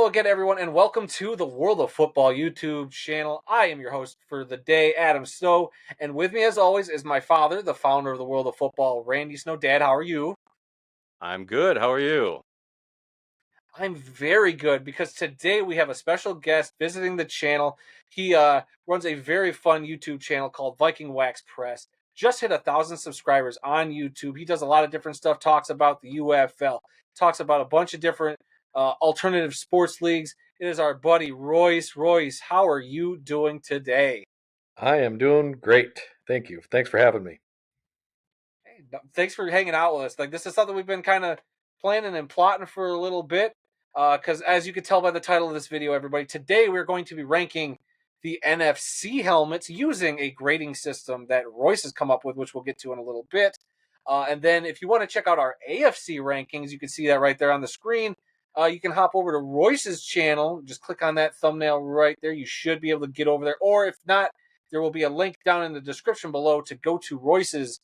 again, everyone, and welcome to the World of Football YouTube channel. I am your host for the day, Adam Snow, and with me, as always, is my father, the founder of the World of Football, Randy Snow. Dad, how are you? I'm good. How are you? I'm very good because today we have a special guest visiting the channel. He runs a very fun YouTube channel called Viking Wax Press. Just hit 1,000 subscribers on YouTube. He does a lot of different stuff, talks about the UFL, talks about a bunch of different alternative sports leagues. It is our buddy Royce. Royce, how are you doing today? I am doing great. Thank you. Thanks for having me. Hey, thanks for hanging out with us. Like, this is something we've been kind of planning and plotting for a little bit. Because as you can tell by the title of this video, everybody, today we're going to be ranking the NFC helmets using a grading system that Royce has come up with, which we'll get to in a little bit. And then if you want to check out our AFC rankings, you can see that right there on the screen. You can hop over to Royce's channel. Just click on that thumbnail right there. You should be able to get over there. Or if not, there will be a link down in the description below to go to Royce's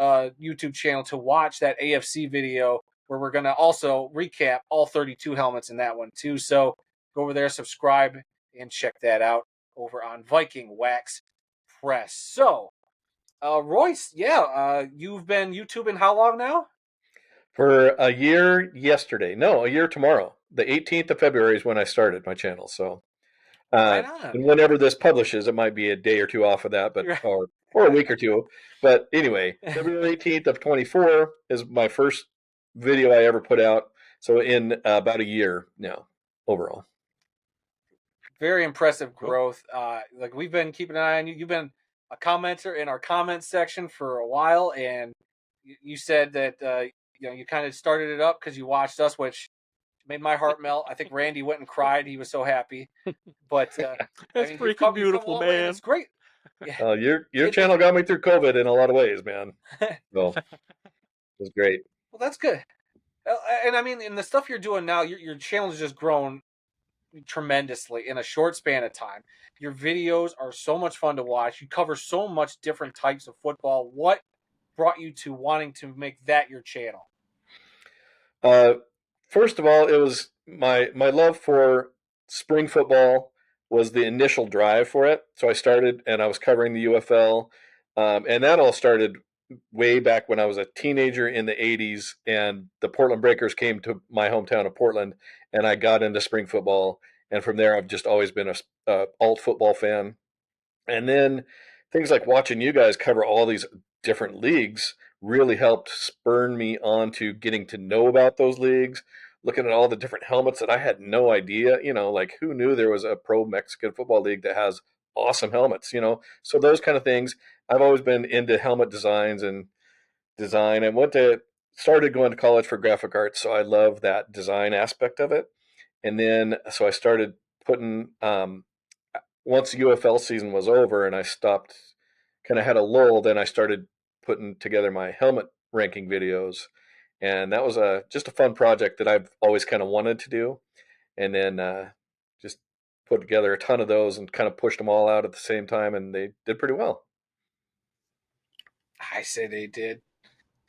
YouTube channel to watch that AFC video, where we're going to also recap all 32 helmets in that one too. So go over there, subscribe, and check that out over on Viking Wax Press. So, Royce, you've been YouTubing how long now? For a year yesterday. No, a year tomorrow. The 18th of February is when I started my channel. So, Right on. and whenever this publishes, it might be a day or two off of that, but or a week or two. But anyway, February 18th of 24 is my first video I ever put out. So in about a year now, overall. Very impressive growth. Like, we've been keeping an eye on you. You've been a commenter in our comment section for a while, and you said that you kind of started it up because you watched us, which made my heart melt. I think Randy went and cried. He was so happy. But That's freaking beautiful, man. It's great. Yeah. Your channel got me through COVID in a lot of ways, man. So it was great. Well, that's good. And I mean, in the stuff you're doing now, your channel has just grown tremendously in a short span of time. Your videos are so much fun to watch. You cover so much different types of football. What brought you to wanting to make that your channel? First of all, it was my love for spring football was the initial drive for it. So I started, and I was covering the UFL, and that all started way back when I was a teenager in the 80s, and the Portland Breakers came to my hometown of Portland, and I got into spring football, and from there I've just always been a alt football fan. And then things like watching you guys cover all these different leagues really helped spurn me on to getting to know about those leagues, looking at all the different helmets that I had no idea, like who knew there was a pro Mexican football league that has awesome helmets, so those kind of things. I've always been into helmet designs and design. I started going to college for graphic arts, so I love that design aspect of it. And then so I started putting once the UFL season was over and I stopped, kind of had a lull, then I started putting together my helmet ranking videos, and that was just a fun project that I've always kind of wanted to do. And then just put together a ton of those and kind of pushed them all out at the same time, and they did pretty well. I say they did.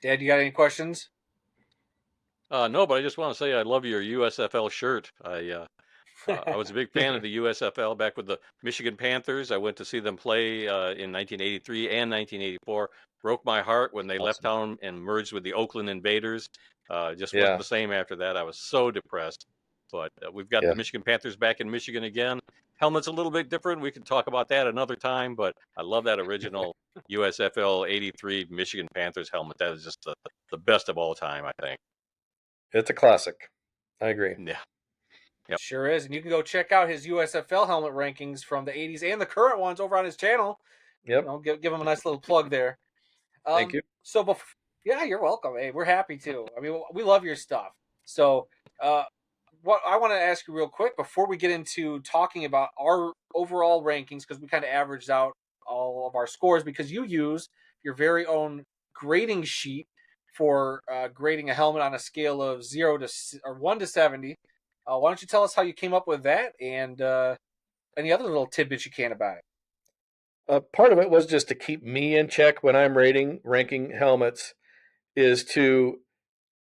Dad, you got any questions? No, but I just want to say I love your USFL shirt. I was a big fan of the USFL back with the Michigan Panthers. I went to see them play in 1983 and 1984. Broke my heart when they left town and merged with the Oakland Invaders. Just wasn't the same after that. I was so depressed. But we've got the Michigan Panthers back in Michigan again. Helmet's a little bit different. We can talk about that another time, but I love that original USFL 83 Michigan Panthers helmet. That is just the best of all time, I think. It's a classic. I agree. Yeah. Yep. Sure is. And you can go check out his USFL helmet rankings from the 80s and the current ones over on his channel. Yep. Give him a nice little plug there. Thank you. So, yeah, you're welcome. Hey, we're happy too. I mean, we love your stuff. So, what I want to ask you real quick before we get into talking about our overall rankings, because we kind of averaged out all of our scores, because you use your very own grading sheet for grading a helmet on a scale of 1 to 70. Why don't you tell us how you came up with that and any other little tidbits you can about it? Part of it was just to keep me in check when I'm ranking helmets, is to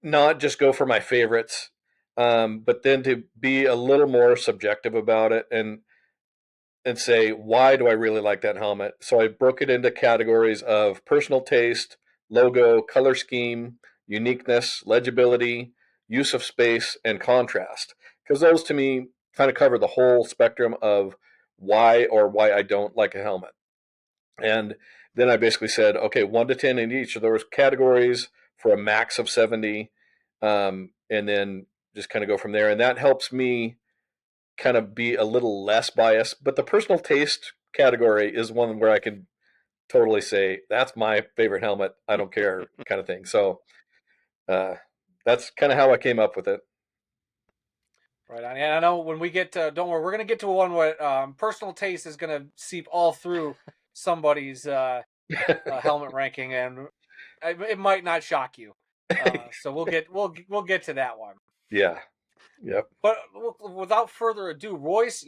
not just go for my favorites. But then to be a little more subjective about it and say, why do I really like that helmet? So I broke it into categories of personal taste, logo, color scheme, uniqueness, legibility, use of space, and contrast. Because those to me kind of cover the whole spectrum of why I don't like a helmet. And then I basically said, okay, 1 to 10 in each of those categories for a max of 70. And then just kind of go from there. And that helps me kind of be a little less biased. But the personal taste category is one where I can totally say, that's my favorite helmet. I don't care, kind of thing. So uh, that's kind of how I came up with it. Right on. And I know when we get to, don't worry, we're going to get to one where personal taste is going to seep all through somebody's helmet ranking, and it might not shock you. So we'll get to that one. Yeah. Yep. But without further ado, Royce,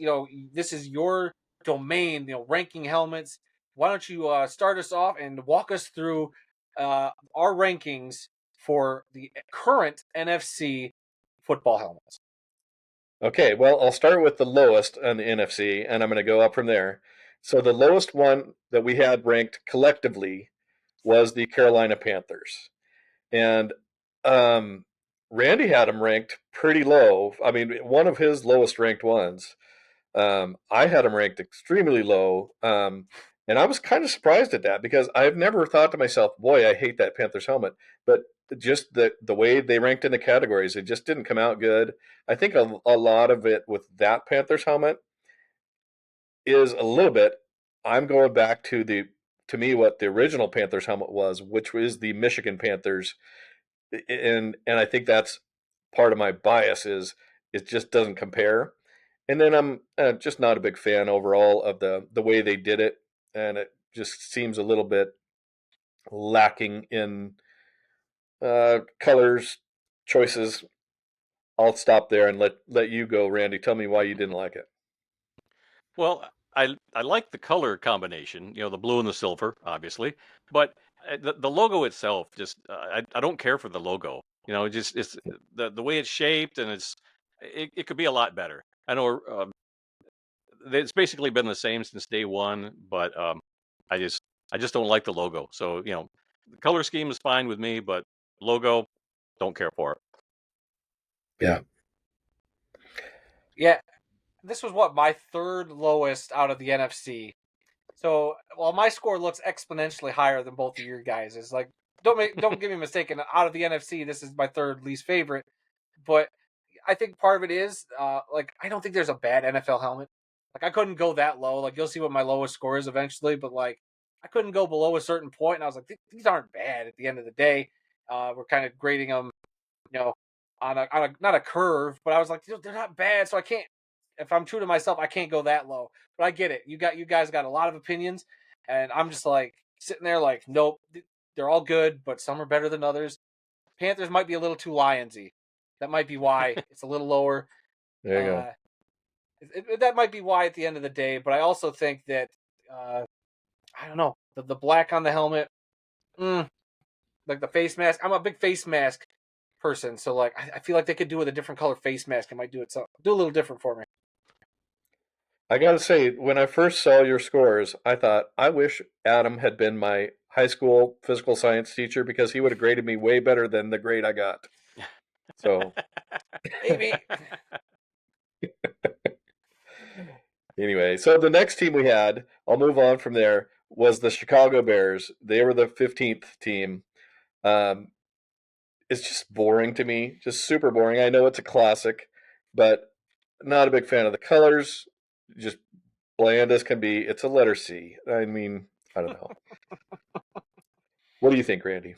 this is your domain, ranking helmets. Why don't you start us off and walk us through our rankings for the current NFC football helmets? Okay, well, I'll start with the lowest on the NFC, and I'm going to go up from there. So the lowest one that we had ranked collectively was the Carolina Panthers. And Randy had him ranked pretty low. I mean, one of his lowest ranked ones. I had him ranked extremely low. And I was kind of surprised at that because I've never thought to myself, boy, I hate that Panthers helmet. But just the way they ranked in the categories, it just didn't come out good. I think a lot of it with that Panthers helmet is a little bit, I'm going back to me, what the original Panthers helmet was, which was the Michigan Panthers. And I think that's part of my bias is it just doesn't compare. And then I'm just not a big fan overall of the way they did it, and it just seems a little bit lacking in colors choices. I'll stop there and let you go, Randy. Tell me why you didn't like it. Well, I like the color combination, the blue and the silver, obviously, but the logo itself just I don't care for the logo. It's the way it's shaped, and it could be a lot better. I know it's basically been the same since day one, but I just don't like the logo. So the color scheme is fine with me, but logo, don't care for it. Yeah. Yeah, this was my third lowest out of the NFC. So while my score looks exponentially higher than both of your guys, is like don't get me mistaken. Out of the NFC, this is my third least favorite. But I think part of it is I don't think there's a bad NFL helmet. Like I couldn't go that low. Like you'll see what my lowest score is eventually, but like I couldn't go below a certain point, and I was like, these aren't bad at the end of the day. We're kind of grading them, you know, on a not a curve, but I was like, they're not bad, so I can't. If I'm true to myself, I can't go that low. But I get it. You guys got a lot of opinions, and I'm just like sitting there like, nope, they're all good, but some are better than others. Panthers might be a little too Lionsy. That might be why it's a little lower. There you go. That might be why at the end of the day. But I also think that I don't know the black on the helmet, like the face mask. I'm a big face mask person, so like I feel like they could do with a different color face mask. It might do a little different for me. I gotta say, when I first saw your scores, I thought, I wish Adam had been my high school physical science teacher because he would have graded me way better than the grade I got. So Maybe. anyway, so the next team we had, I'll move on from there, was the Chicago Bears. They were the 15th team. Um, it's just boring to me, just super boring. I know it's a classic, but not a big fan of the colors. Just bland as can be. It's a letter C. I mean, I don't know. What do you think, Randy?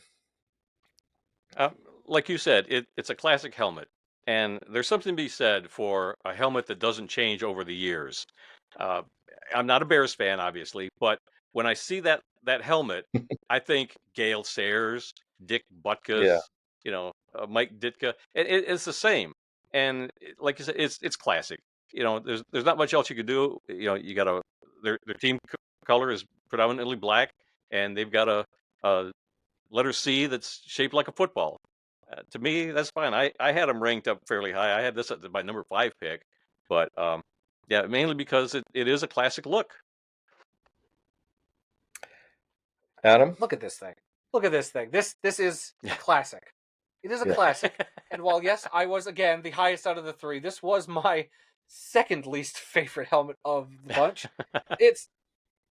Uh, like you said, it's a classic helmet, and there's something to be said for a helmet that doesn't change over the years. Uh, I'm not a Bears fan, obviously, but when I see that helmet, I think Gale Sayers, Dick Yeah. Butkus, Mike Ditka. It's the same, and like you said, it's classic. There's not much else you could do. You got their team color is predominantly black, and they've got a letter C that's shaped like a football. To me, that's fine. I had them ranked up fairly high. I had this at my number 5 pick, but yeah, mainly because it is a classic look. Adam? Look at this thing. Look at this thing. This is a classic. It is a Yeah. classic. And while yes, I was again the highest out of the three, this was my second least favorite helmet of the bunch. It's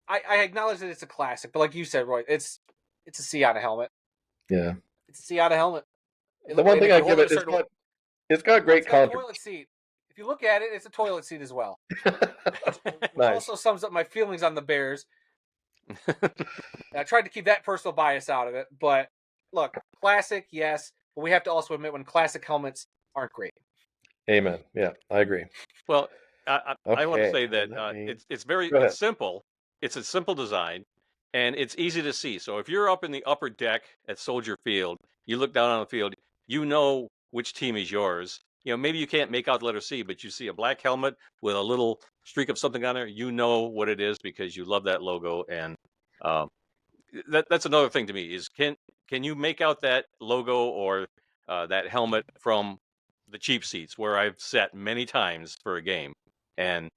I acknowledge that it's a classic, but like you said, Roy, it's a C on a helmet. Yeah. It's a C on a helmet. The one thing I give it, it's got great it's got a contrast. toilet seat. If you look at it, it's a toilet seat as well. Which Nice. also sums up my feelings on the Bears. I tried to keep that personal bias out of it, but look, classic, yes, but we have to also admit when classic helmets aren't great. Amen. Yeah, I agree. Well, I want to Okay, say that let me- it's Go ahead. simple. It's a simple design, and it's easy to see. So if you're up in the upper deck at Soldier Field, you look down on the field, you know which team is yours. You know, maybe you can't make out the letter C, but you see a black helmet with a little streak of something on there. You know what it is because you love that logo, and um, that's another thing to me is can you make out that logo or that helmet from the cheap seats where I've sat many times for a game, and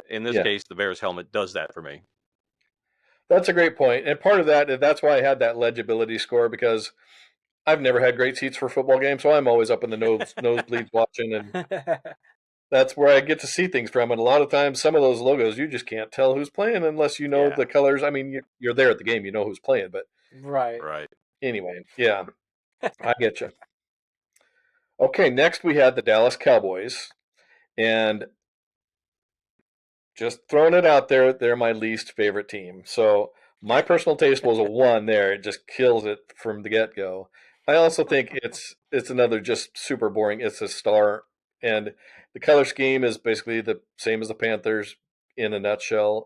in this Yeah. case, the Bears helmet does that for me. That's a great point. And part of that's why I had that legibility score, because I've never had great seats for football games, so I'm always up in the nosebleeds watching, and that's where I get to see things from. And a lot of times, some of those logos, you just can't tell who's playing unless you know Yeah. the colors. I mean, you're there at the game, you know who's playing. But Right. anyway, yeah, I get you. Okay, next we had the Dallas Cowboys. And just throwing it out there, they're my least favorite team. So my personal taste was a 1 there. It just kills it from the get-go. I also think it's another just super boring. It's a star, and the color scheme is basically the same as the Panthers in a nutshell.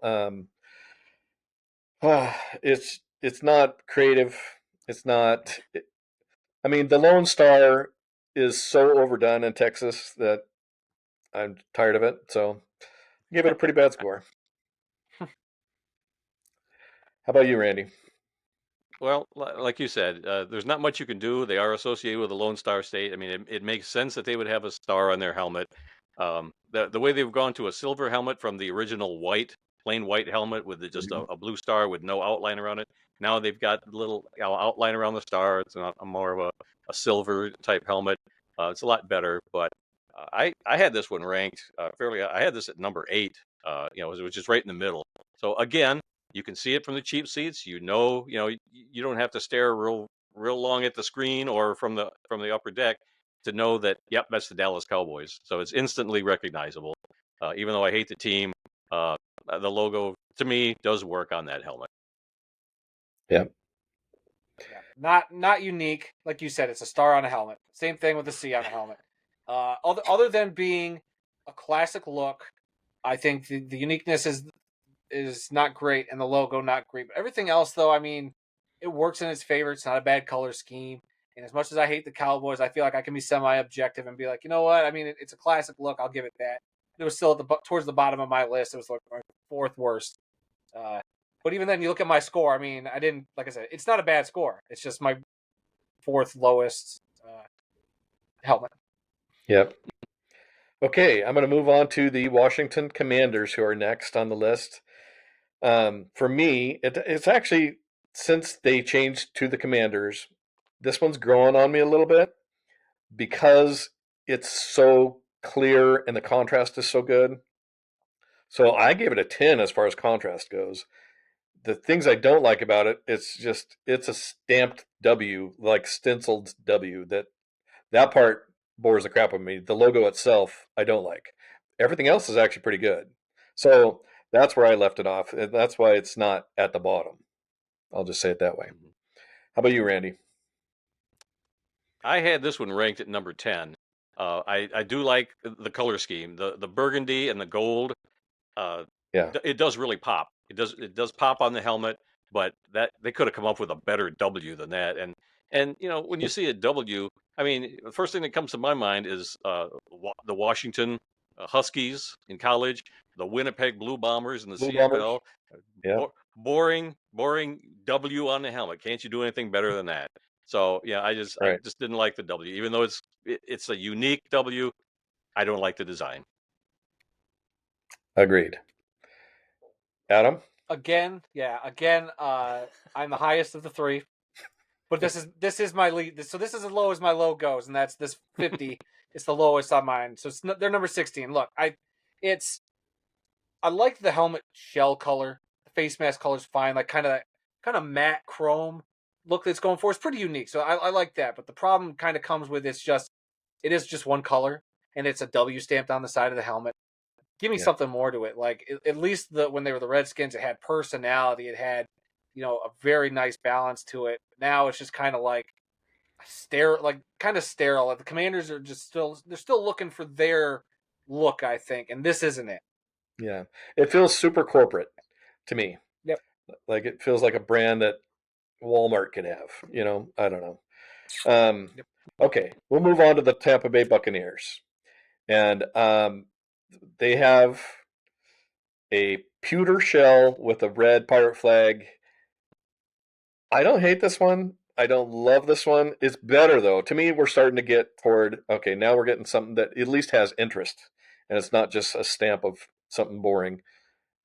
It's not creative. It's not. I mean, the Lone Star is so overdone in Texas that I'm tired of it. So I give it a pretty bad score. How about you, Randy? Well, like you said, there's not much you can do. They are associated with the Lone Star State. I mean, it makes sense that they would have a star on their helmet. The way they've gone to a silver helmet from the original plain white helmet with just a blue star with no outline around it. Now they've got a little outline around the star. It's not more of a silver type helmet. It's a lot better. But I had this one ranked fairly. I had this at number 8. It was just right in the middle. So again, you can see it from the cheap seats. You don't have to stare real long at the screen or from the upper deck to know that, yep, that's the Dallas Cowboys. So it's instantly recognizable. Even though I hate the team, the logo to me does work on that helmet. Yeah. Not unique, like you said. It's a star on a helmet. Same thing with a C on a helmet. Other than being a classic look, I think the uniqueness is not great and the logo not great. But everything else, though, I mean, it works in its favor. It's not a bad color scheme. And as much as I hate the Cowboys, I feel like I can be semi-objective and be like, you know what? I mean, it's a classic look. I'll give it that. It was still towards the bottom of my list. It was like my 4th worst. But even then, you look at my score. I mean, I didn't, like I said, it's not a bad score. It's just my 4th lowest helmet. Yep. Okay, I'm going to move on to the Washington Commanders, who are next on the list. For me, it's actually, since they changed to the Commanders, this one's growing on me a little bit because it's so clear and the contrast is so good. So I gave it a 10 as far as contrast goes. The things I don't like about it, it's a stamped W, like stenciled W. That part bores the crap out of me. The logo itself, I don't like. Everything else is actually pretty good. So that's where I left it off. And that's why it's not at the bottom. I'll just say it that way. How about you, Randy? I had this one ranked at number 10. I do like the color scheme, the burgundy and the gold. Yeah. It does really pop. It does pop on the helmet, but that they could have come up with a better W than that. And when you see a W, I mean, the first thing that comes to my mind is the Washington Huskies in college, the Winnipeg Blue Bombers in the Blue CFL. Bombers? Yeah. Boring W on the helmet. Can't you do anything better than that? So yeah, I Right. just didn't like the W, even though it's a unique W. I don't like the design. Agreed. Adam? Again, yeah, again, I'm the highest of the three, but this is my lead. So this is as low as my low goes, and that's this 50. It's the lowest on mine. So they're number 16. Look, it's I like the helmet shell color. The face mask color's fine, like kind of matte chrome look that's going for. It's pretty unique, so I like that. But the problem kind of comes with it is just one color, and it's a W stamped on the side of the helmet. Give me Yeah. something more to it. Like at least when they were the Redskins, it had personality. It had a very nice balance to it. Now it's just kind of like kind of sterile. Like the Commanders are they're still looking for their look, I think, and this isn't it. Yeah. It feels super corporate to me. Yep. Like it feels like a brand that Walmart could have. I don't know. Um, Yep. okay, we'll move on to the Tampa Bay Buccaneers, and they have a pewter shell with a red pirate flag. I don't hate this one. I don't love this one. It's better though. To me, we're starting to get toward okay. Now we're getting something that at least has interest, and it's not just a stamp of something boring.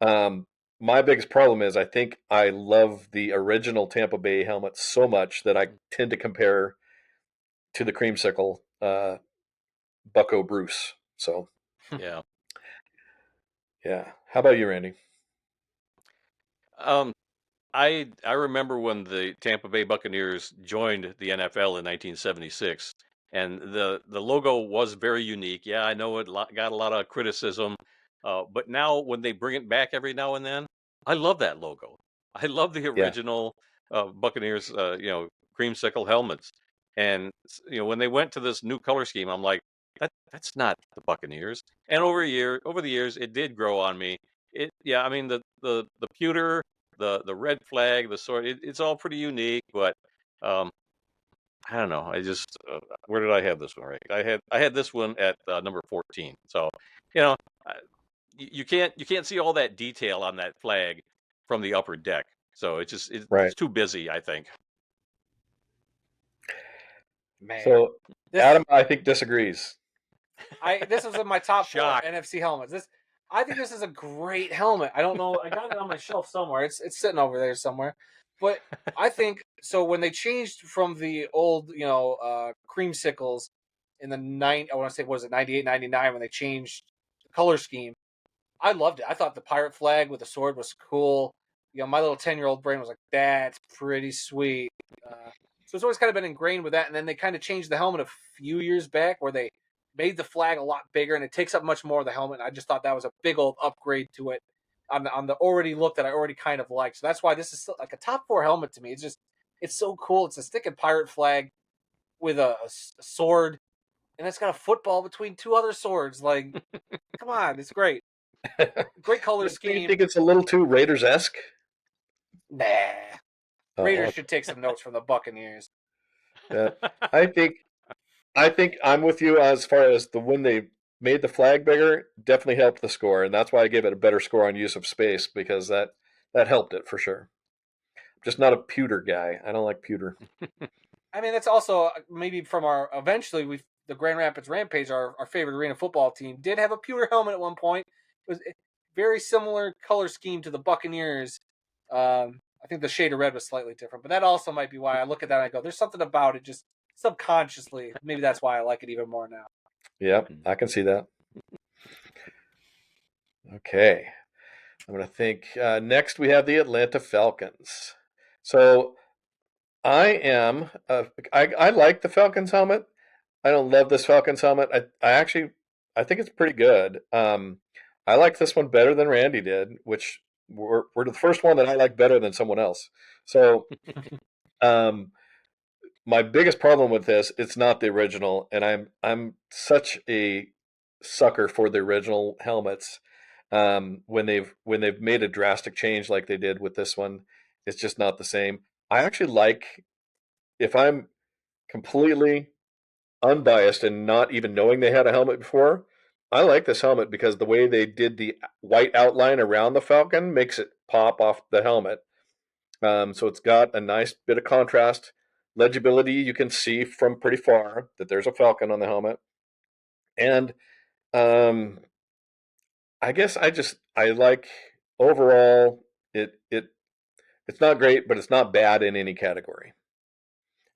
Um, my biggest problem is I think I love the original Tampa Bay helmet so much that I tend to compare to the creamsicle Bucko Bruce. So Yeah. yeah. How about you, Randy? Um, I remember when the Tampa Bay Buccaneers joined the NFL in 1976, and the logo was very unique. Yeah, I know got a lot of criticism, but now when they bring it back every now and then, I love that logo. I love the Yeah. original Buccaneers, creamsicle helmets. And when they went to this new color scheme, I'm like, that's not the Buccaneers. And over the years, it did grow on me. Yeah, I mean the pewter, the red flag, the sword. It's all pretty unique, but um, I don't know. I just where did I have this one? Right, I had this one at number 14. So you know, I- you can't see all that detail on that flag from the upper deck. So Right. it's too busy, I think. Man, So this Adam, I think disagrees. this was in my top four Shock. NFC helmets. I think this is a great helmet. I don't know. I got it on my shelf somewhere. It's sitting over there somewhere. But I think so when they changed from the old, creamsicles in I want to say, was it 98, 99 when they changed the color scheme. I loved it. I thought the pirate flag with the sword was cool. My little 10-year-old brain was like, that's pretty sweet. So it's always kind of been ingrained with that. And then they kind of changed the helmet a few years back where they made the flag a lot bigger and it takes up much more of the helmet. And I just thought that was a big old upgrade to it on the already look that I already kind of like. So that's why this is still like a top four helmet to me. It's so cool. It's a sticking pirate flag with a sword, and it's got a football between two other swords. Like, come on, it's great. Great color Do you scheme. think it's a little too Raiders-esque? Nah. Oh, Raiders okay. should take some notes from the Buccaneers. Yeah. I think I think I'm with you as far as the when they made the flag bigger, definitely helped the score, and that's why I gave it a better score on use of space because that helped it for sure. Just not a pewter guy. I don't like pewter. I mean, that's also maybe from our eventually the Grand Rapids Rampage, our favorite arena football team, did have a pewter helmet at one point. It was a very similar color scheme to the Buccaneers. I think the shade of red was slightly different, but that also might be why I look at that and I go, "There's something about it, just subconsciously." Maybe that's why I like it even more now. Yep, I can see that. Okay. I'm going to think. Next, we have the Atlanta Falcons. So I am. I like the Falcons helmet. I don't love this Falcons helmet. I think it's pretty good. I like this one better than Randy did, which we're the first one that I like better than someone else. So um, my biggest problem with this, it's not the original, and I'm such a sucker for the original helmets. When they've made a drastic change like they did with this one, it's just not the same. I actually like if I'm completely unbiased and not even knowing they had a helmet before. I like this helmet because the way they did the white outline around the Falcon makes it pop off the helmet. So it's got a nice bit of contrast Legibility, you can see from pretty far that there's a falcon on the helmet. And um, I guess I like overall it's not great, but it's not bad in any category.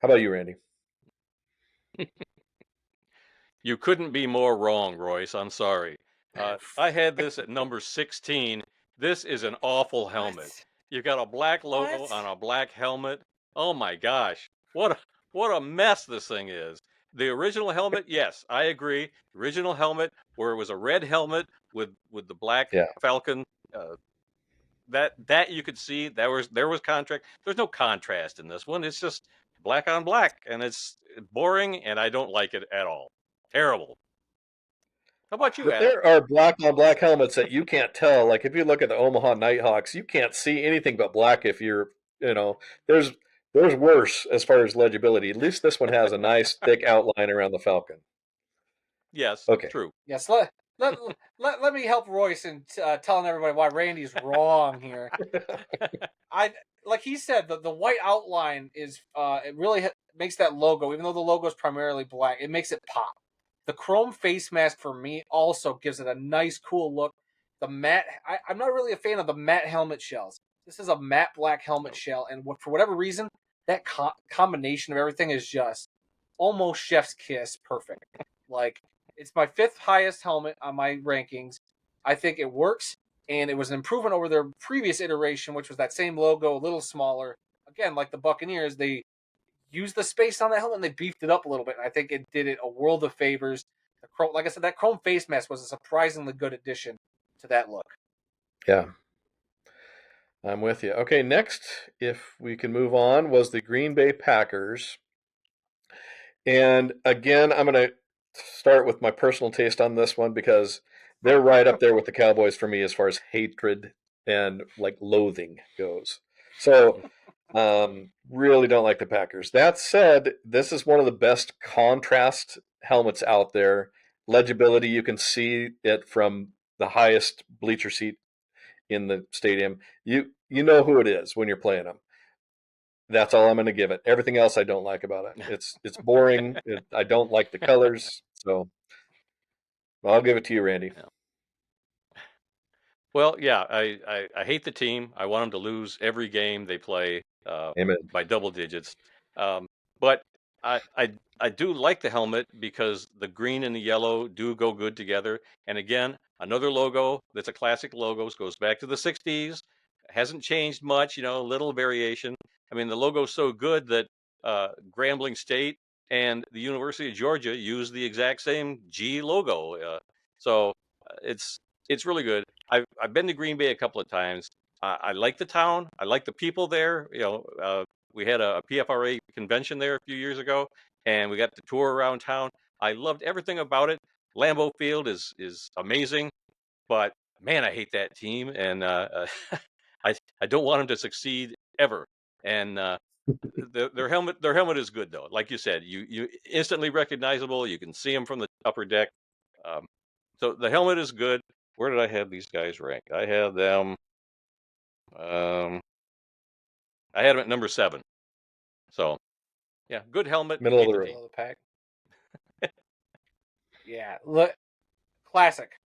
How about you, Randy? You couldn't be more wrong, Royce. I'm sorry. I had this at number 16. This is an awful helmet. What? You've got a black logo What? on a black helmet. Oh my gosh. What a mess this thing is. The original helmet, yes, I agree. Original helmet where it was a red helmet with the black Yeah. falcon that you could see there was contrast. There's no contrast in this one. It's just black on black, and it's boring, and I don't like it at all. Terrible. How about you, But Adam? there are black on black helmets that you can't tell. Like if you look at the Omaha Nighthawks, you can't see anything but black if you're, there's worse as far as legibility. At least this one has a nice thick outline around the falcon. Yes, Okay. true. Yes, let me help Royce in telling everybody why Randy's wrong here. I like he said the white outline is it really makes that logo, even though the logo is primarily black, it makes it pop. The chrome face mask for me also gives it a nice, cool look. The matte, I'm not really a fan of the matte helmet shells. This is a matte black helmet shell, and for whatever reason, that combination of everything is just almost chef's kiss perfect. Like it's my 5th highest helmet on my rankings. I think it works, and it was an improvement over their previous iteration, which was that same logo, a little smaller. Again, like the Buccaneers, they used the space on that helmet and they beefed it up a little bit. And I think it did it a world of favors. The chrome, like I said, that chrome face mask was a surprisingly good addition to that look. Yeah. I'm with you. Okay, next, if we can move on, was the Green Bay Packers. And again, I'm going to start with my personal taste on this one because they're right up there with the Cowboys for me as far as hatred and like loathing goes. So, really don't like the Packers. That said, this is one of the best contrast helmets out there. Legibility, you can see it from the highest bleacher seat in the stadium. You know who it is when you're playing them. That's all I'm going to give it. Everything else I don't like about it. It's boring. I don't like the colors. So I'll give it to you, Randy. Yeah. Well, yeah, I hate the team. I want them to lose every game they play Amen. by double digits. But I do like the helmet because the green and the yellow do go good together. And again, another logo that's a classic logo, goes back to the 60s, hasn't changed much, little variation. I mean, the logo's so good that Grambling State and the University of Georgia use the exact same G logo. So it's really good. I've been to Green Bay a couple of times. I like the town. I like the people there. We had a PFRA convention there a few years ago, and we got the tour around town. I loved everything about it. Lambeau Field is amazing, but man, I hate that team, and I don't want them to succeed ever. And their helmet is good though. Like you said, you instantly recognizable. You can see them from the upper deck. So the helmet is good. Where did I have these guys ranked? I had them. I had them at number 7. So yeah, good helmet. Middle of Hate the the road. team. Middle of the pack. Yeah, look, classic,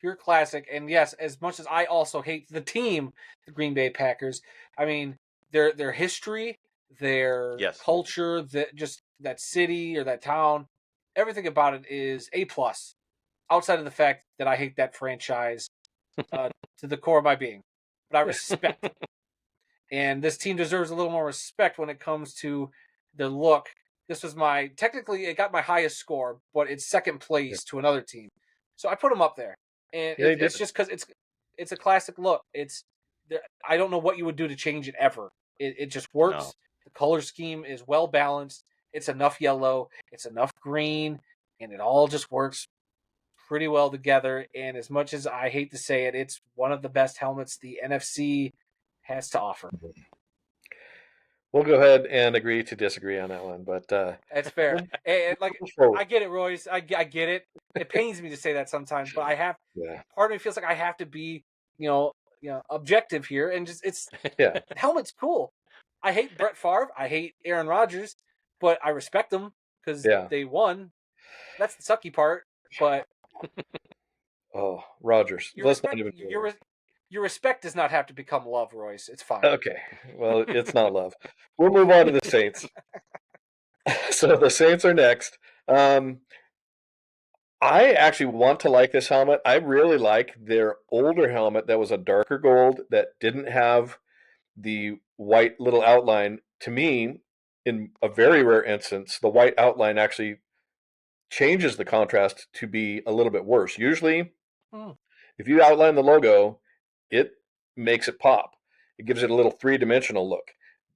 pure classic. And yes, as much as I also hate the team, the Green Bay Packers, I mean their history, their Yes. culture, just that city or that town, everything about it is A+. Outside of the fact that I hate that franchise to the core of my being, but I respect it. And this team deserves a little more respect when it comes to their look. This was technically it got my highest score, but it's second place to another team, so I put them up there. And Yeah, it's just because it's a classic look. I don't know what you would do to change it ever. It just works. No. The color scheme is well balanced. It's enough yellow. It's enough green, and it all just works pretty well together. And as much as I hate to say it, it's one of the best helmets the NFC has to offer. We'll go ahead and agree to disagree on that one, but That's fair. I get it, Royce. I get it. It pains me to say that sometimes, but I have. Yeah. Part of me feels like I have to be, objective here, and just Yeah. helmet's cool. I hate Brett Favre. I hate Aaron Rodgers, but I respect them because Yeah. they won. That's the sucky part. But Oh, Rogers. Let's not even go there. your respect does not have to become love, Royce. It's fine. Okay. Well, it's not love. We'll move on to the Saints. So the Saints are next. I actually want to like this helmet. I really like their older helmet that was a darker gold that didn't have the white little outline. To me, in a very rare instance, the white outline actually changes the contrast to be a little bit worse. Usually, if you outline the logo, it makes it pop. It gives it a little three-dimensional look.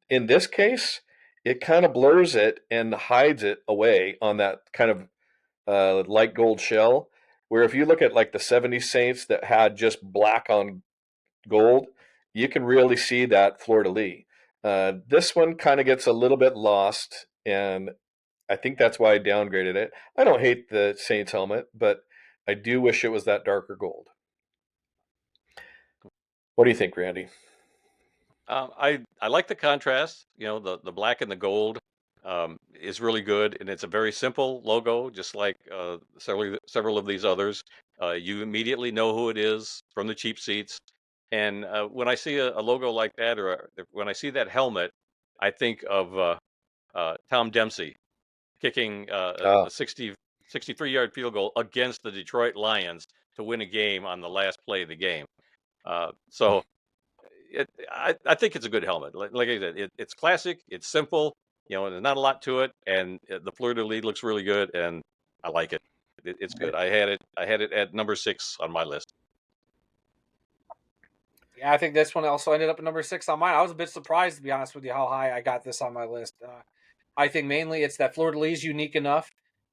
In this case, it kind of blurs it and hides it away on that kind of light gold shell. Where if you look at like the 70s Saints that had just black on gold, you can really see that fleur-de-lis. This one kind of gets a little bit lost, and I think that's why I downgraded it. I don't hate the Saints helmet, but I do wish it was that darker gold. What do you think, Randy? I like the contrast. You know, the black and the gold is really good, and it's a very simple logo, just like several of these others. You immediately know who it is from the cheap seats. And when I see a logo like that, or when I see that helmet, I think of Tom Dempsey kicking Oh, a 63-yard field goal against the Detroit Lions to win a game on the last play of the game. So I think it's a good helmet. Like I said, it's classic, it's simple, you know, and there's not a lot to it, and the fleur de lis looks really good, and I like it. It's good. I had it at number 6 on my list. Yeah, I think this one also ended up at number 6 on mine. I was a bit surprised, to be honest with you, how high I got this on my list. I think mainly it's that fleur de lis is unique enough,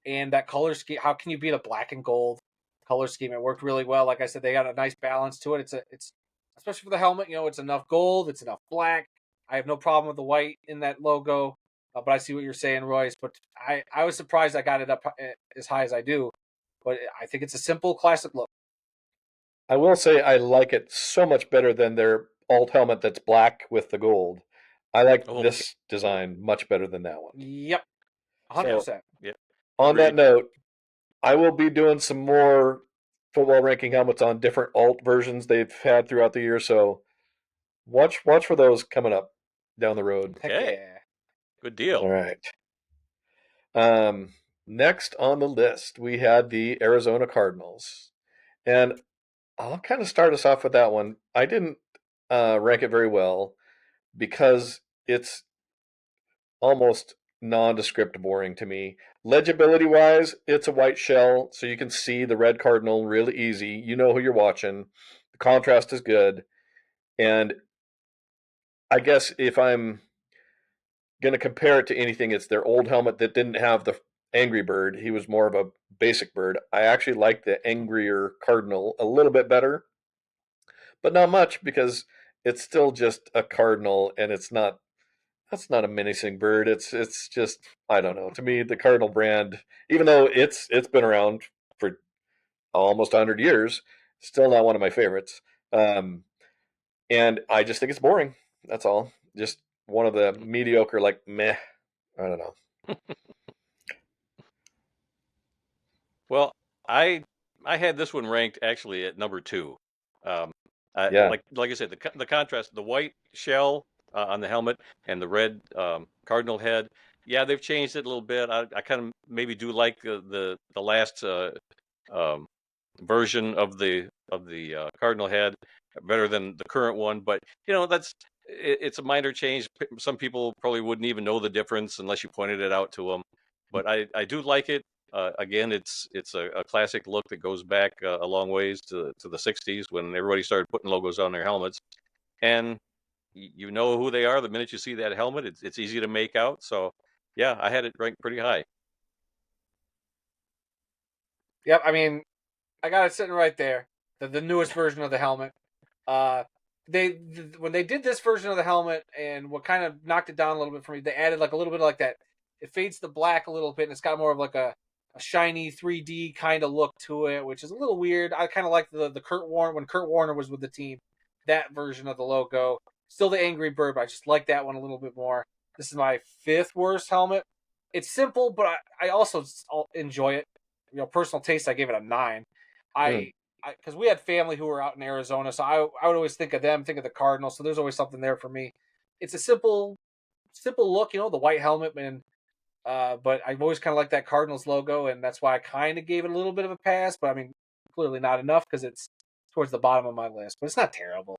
and that color scheme. How can you beat a black and gold color scheme? It worked really well. Like I said, they got a nice balance to it. It's especially for the helmet. You know, it's enough gold, it's enough black. I have no problem with the white in that logo, but I see what you're saying, Royce. But I was surprised I got it up as high as I do. But I think it's a simple, classic look. I will say I like it so much better than their alt helmet that's black with the gold. I like Oh, okay. this design much better than that one. Yep, So, 100%. Yeah, on that agreed. note, I will be doing some more football ranking helmets on different alt versions they've had throughout the year. So, watch for those coming up down the road. Heck Okay, yeah. good All deal. right. Next on the list, we had the Arizona Cardinals. And I'll kind of start us off with that one. I didn't rank it very well because it's almost nondescript boring to me. Legibility wise, it's a white shell, so you can see the red cardinal really easy. You know who you're watching. The contrast is good. And I guess if I'm going to compare it to anything, it's their old helmet that didn't have the angry bird. He was more of a basic bird. I actually like the angrier cardinal a little bit better, but not much because it's still just a cardinal and it's not. That's not a menacing bird. It's just I don't know. To me, the Cardinal brand, even though it's been around for almost 100 years, still not one of my favorites. Um, and I just think it's boring. That's all. Just one of the mediocre, like meh. I don't know. Well, I I had this one ranked actually at number 2. Um, Yeah, like I said, the contrast, the white shell on the helmet and the red cardinal head. Yeah, they've changed it a little bit. I kind of maybe do like the last um, version of the cardinal head better than the current one. But you know, it's a minor change. Some people probably wouldn't even know the difference unless you pointed it out to them. But I do like it. Again, it's a classic look that goes back a long ways to the '60s when everybody started putting logos on their helmets, and you know who they are the minute you see that helmet. It's easy to make out. So, yeah, I had it ranked pretty high. Yep, I mean, I got it sitting right there. The newest version of the helmet. Uh, when they did this version of the helmet, and what kind of knocked it down a little bit for me, they added like a little bit of like that. It fades to black a little bit, and it's got more of like a shiny 3D kind of look to it, which is a little weird. I kind of like the Kurt Warner when Kurt Warner was with the team, that version of the logo. Still the Angry Bird, but I just like that one a little bit more. This is my 5th worst helmet. it's simple, but I also enjoy it. Personal taste, I gave it a 9. I because we had family who were out in Arizona, so I would always think of them, think of the Cardinals. So there's always something there for me. It's a simple look, the white helmet, and but I've always kind of liked that Cardinals logo, and that's why I kind of gave it a little bit of a pass. But I mean, clearly not enough because it's towards the bottom of my list, but it's not terrible.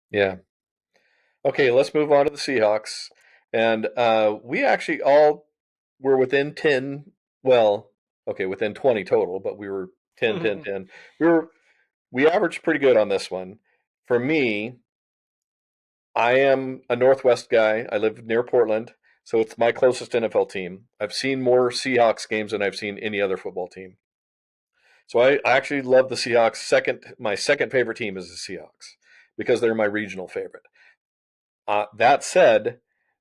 Yeah. Okay, let's move on to the Seahawks. And we actually all were within 10, well, okay, within 20 total, but we were 10, 10, 10. We averaged pretty good on this one. For me, I am a Northwest guy. I live near Portland, so it's my closest NFL team. I've seen more Seahawks games than I've seen any other football team. So I actually love the Seahawks. My second favorite team is the Seahawks because they're my regional favorite. That said,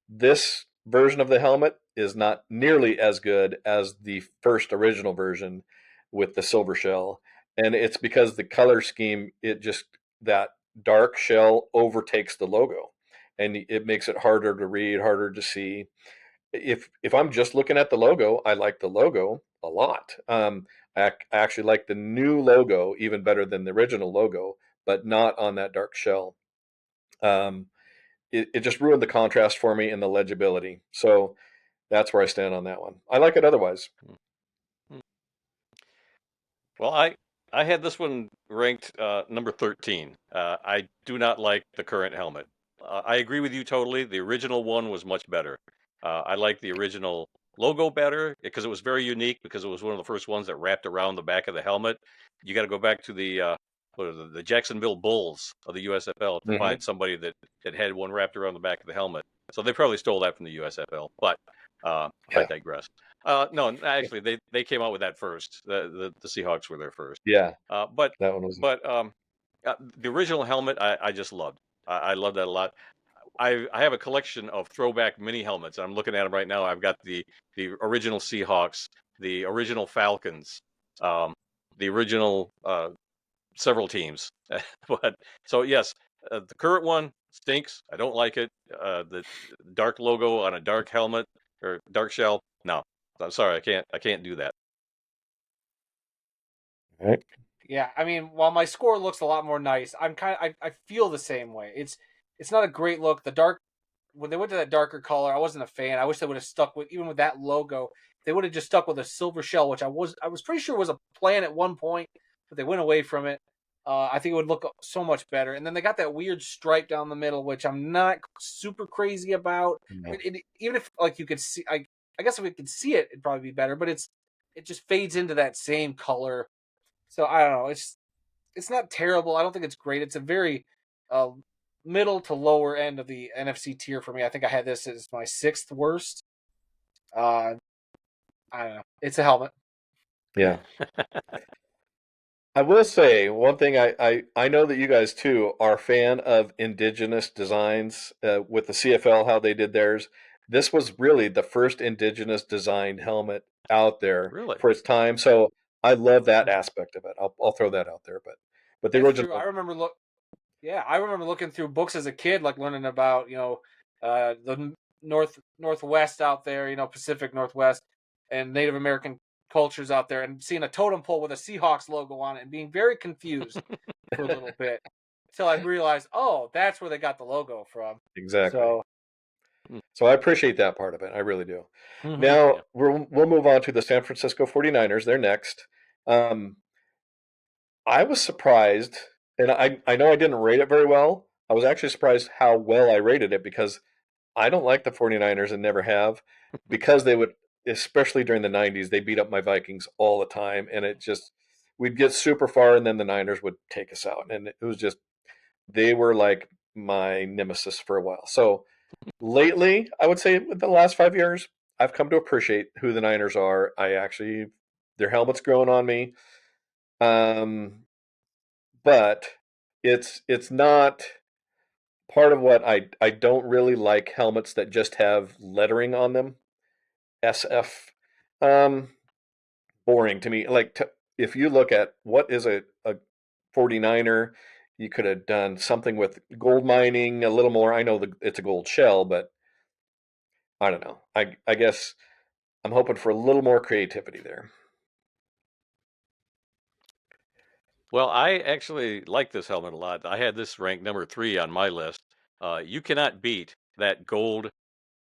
this version of the helmet is not nearly as good as the first original version with the silver shell. And it's because the color scheme, that dark shell overtakes the logo and it makes it harder to read, harder to see. If I'm just looking at the logo, I like the logo a lot. I actually like the new logo even better than the original logo, but not on that dark shell. It just ruined the contrast for me and the legibility. So that's where I stand on that one. I like it otherwise. Well, I had this one ranked number 13. I do not like the current helmet. I agree with you totally. The original one was much better. I like the original logo better because it was very unique because it was one of the first ones that wrapped around the back of the helmet. You got to go back to the Jacksonville Bulls of the USFL to find somebody that had one wrapped around the back of the helmet. So they probably stole that from the USFL, but I digress. No, actually, they came out with that first. The Seahawks were there first. Yeah. But that one was. The original helmet, I just loved. I love that a lot. I have a collection of throwback mini helmets. I'm looking at them right now. I've got the original Seahawks, the original Falcons, the original several teams. But so yes, the current one stinks. I don't like it. The dark logo on a dark helmet or dark shell. No, I'm sorry. I can't do that. All right. Yeah, I mean, while my score looks a lot more nice, I feel the same way. It's not a great look. When they went to that darker color, I wasn't a fan. I wish they would have stuck with even with that logo. They would have just stuck with a silver shell, which I was pretty sure was a plan at one point, but they went away from it. I think it would look so much better. And then they got that weird stripe down the middle, which I'm not super crazy about. No. Even if like you could see, I guess if we could see it, it'd probably be better. But it just fades into that same color. So I don't know. It's not terrible. I don't think it's great. It's a very middle to lower end of the NFC tier for me. I think I had this as my 6th worst. I don't know. It's a helmet. Yeah. I will say one thing. I know that you guys too are a fan of indigenous designs with the CFL, how they did theirs. This was really the first indigenous designed helmet out there Really? for its time. So I love that aspect of it. I'll throw that out there. But the That's original. true. I remember looking through books as a kid, like learning about the northwest out there, Pacific Northwest and Native American cultures out there, and seeing a totem pole with a Seahawks logo on it, and being very confused for a little bit until I realized, oh, that's where they got the logo from. Exactly. So I appreciate that part of it. I really do. Mm-hmm. Now we'll move on to the San Francisco 49ers. They're next. I was surprised, and I know I didn't rate it very well. I was actually surprised how well I rated it because I don't like the 49ers and never have because they would, especially during the 90s, they beat up my Vikings all the time. And we'd get super far and then the Niners would take us out. And it was just, they were like my nemesis for a while. So lately, I would say with the last 5 years, I've come to appreciate who the Niners are. Their helmet's growing on me. But it's not part of what I don't really like helmets that just have lettering on them. SF. Boring to me. If you look at what is a 49er, you could have done something with gold mining a little more. I know it's a gold shell, but I don't know. I guess I'm hoping for a little more creativity there. Well, I actually like this helmet a lot. I had this ranked number 3 on my list. You cannot beat that gold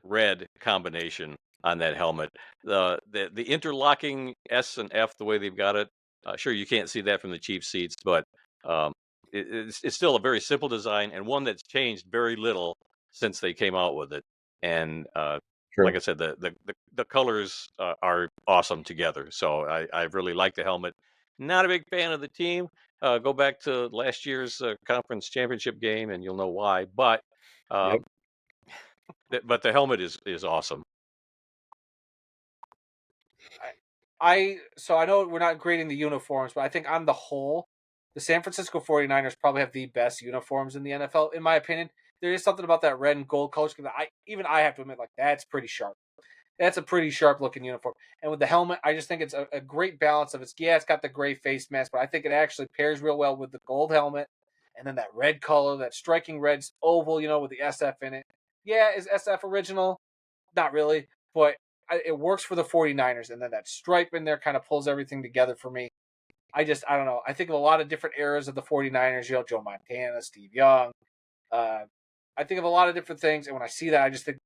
red combination on that helmet. The interlocking S and F, the way they've got it. Sure, you can't see that from the cheap seats, but um, it's still a very simple design and one that's changed very little since they came out with it. And like True. I said, the colors are awesome together. So I really like the helmet. Not a big fan of the team. Go back to last year's conference championship game, and you'll know why. But Yep. um, but the helmet is awesome. So I know we're not grading the uniforms, but I think on the whole, the San Francisco 49ers probably have the best uniforms in the NFL, in my opinion. There is something about that red and gold color scheme that I have to admit, like, that's pretty sharp. That's a pretty sharp looking uniform. And with the helmet, I just think it's a great balance of it's got the gray face mask, but I think it actually pairs real well with the gold helmet and then that red color, that striking red oval, with the SF in it. Yeah, is SF original? Not really, but it works for the 49ers. And then that stripe in there kind of pulls everything together for me. I don't know. I think of a lot of different eras of the 49ers, Joe Montana, Steve Young. I think of a lot of different things. And when I see that, I just think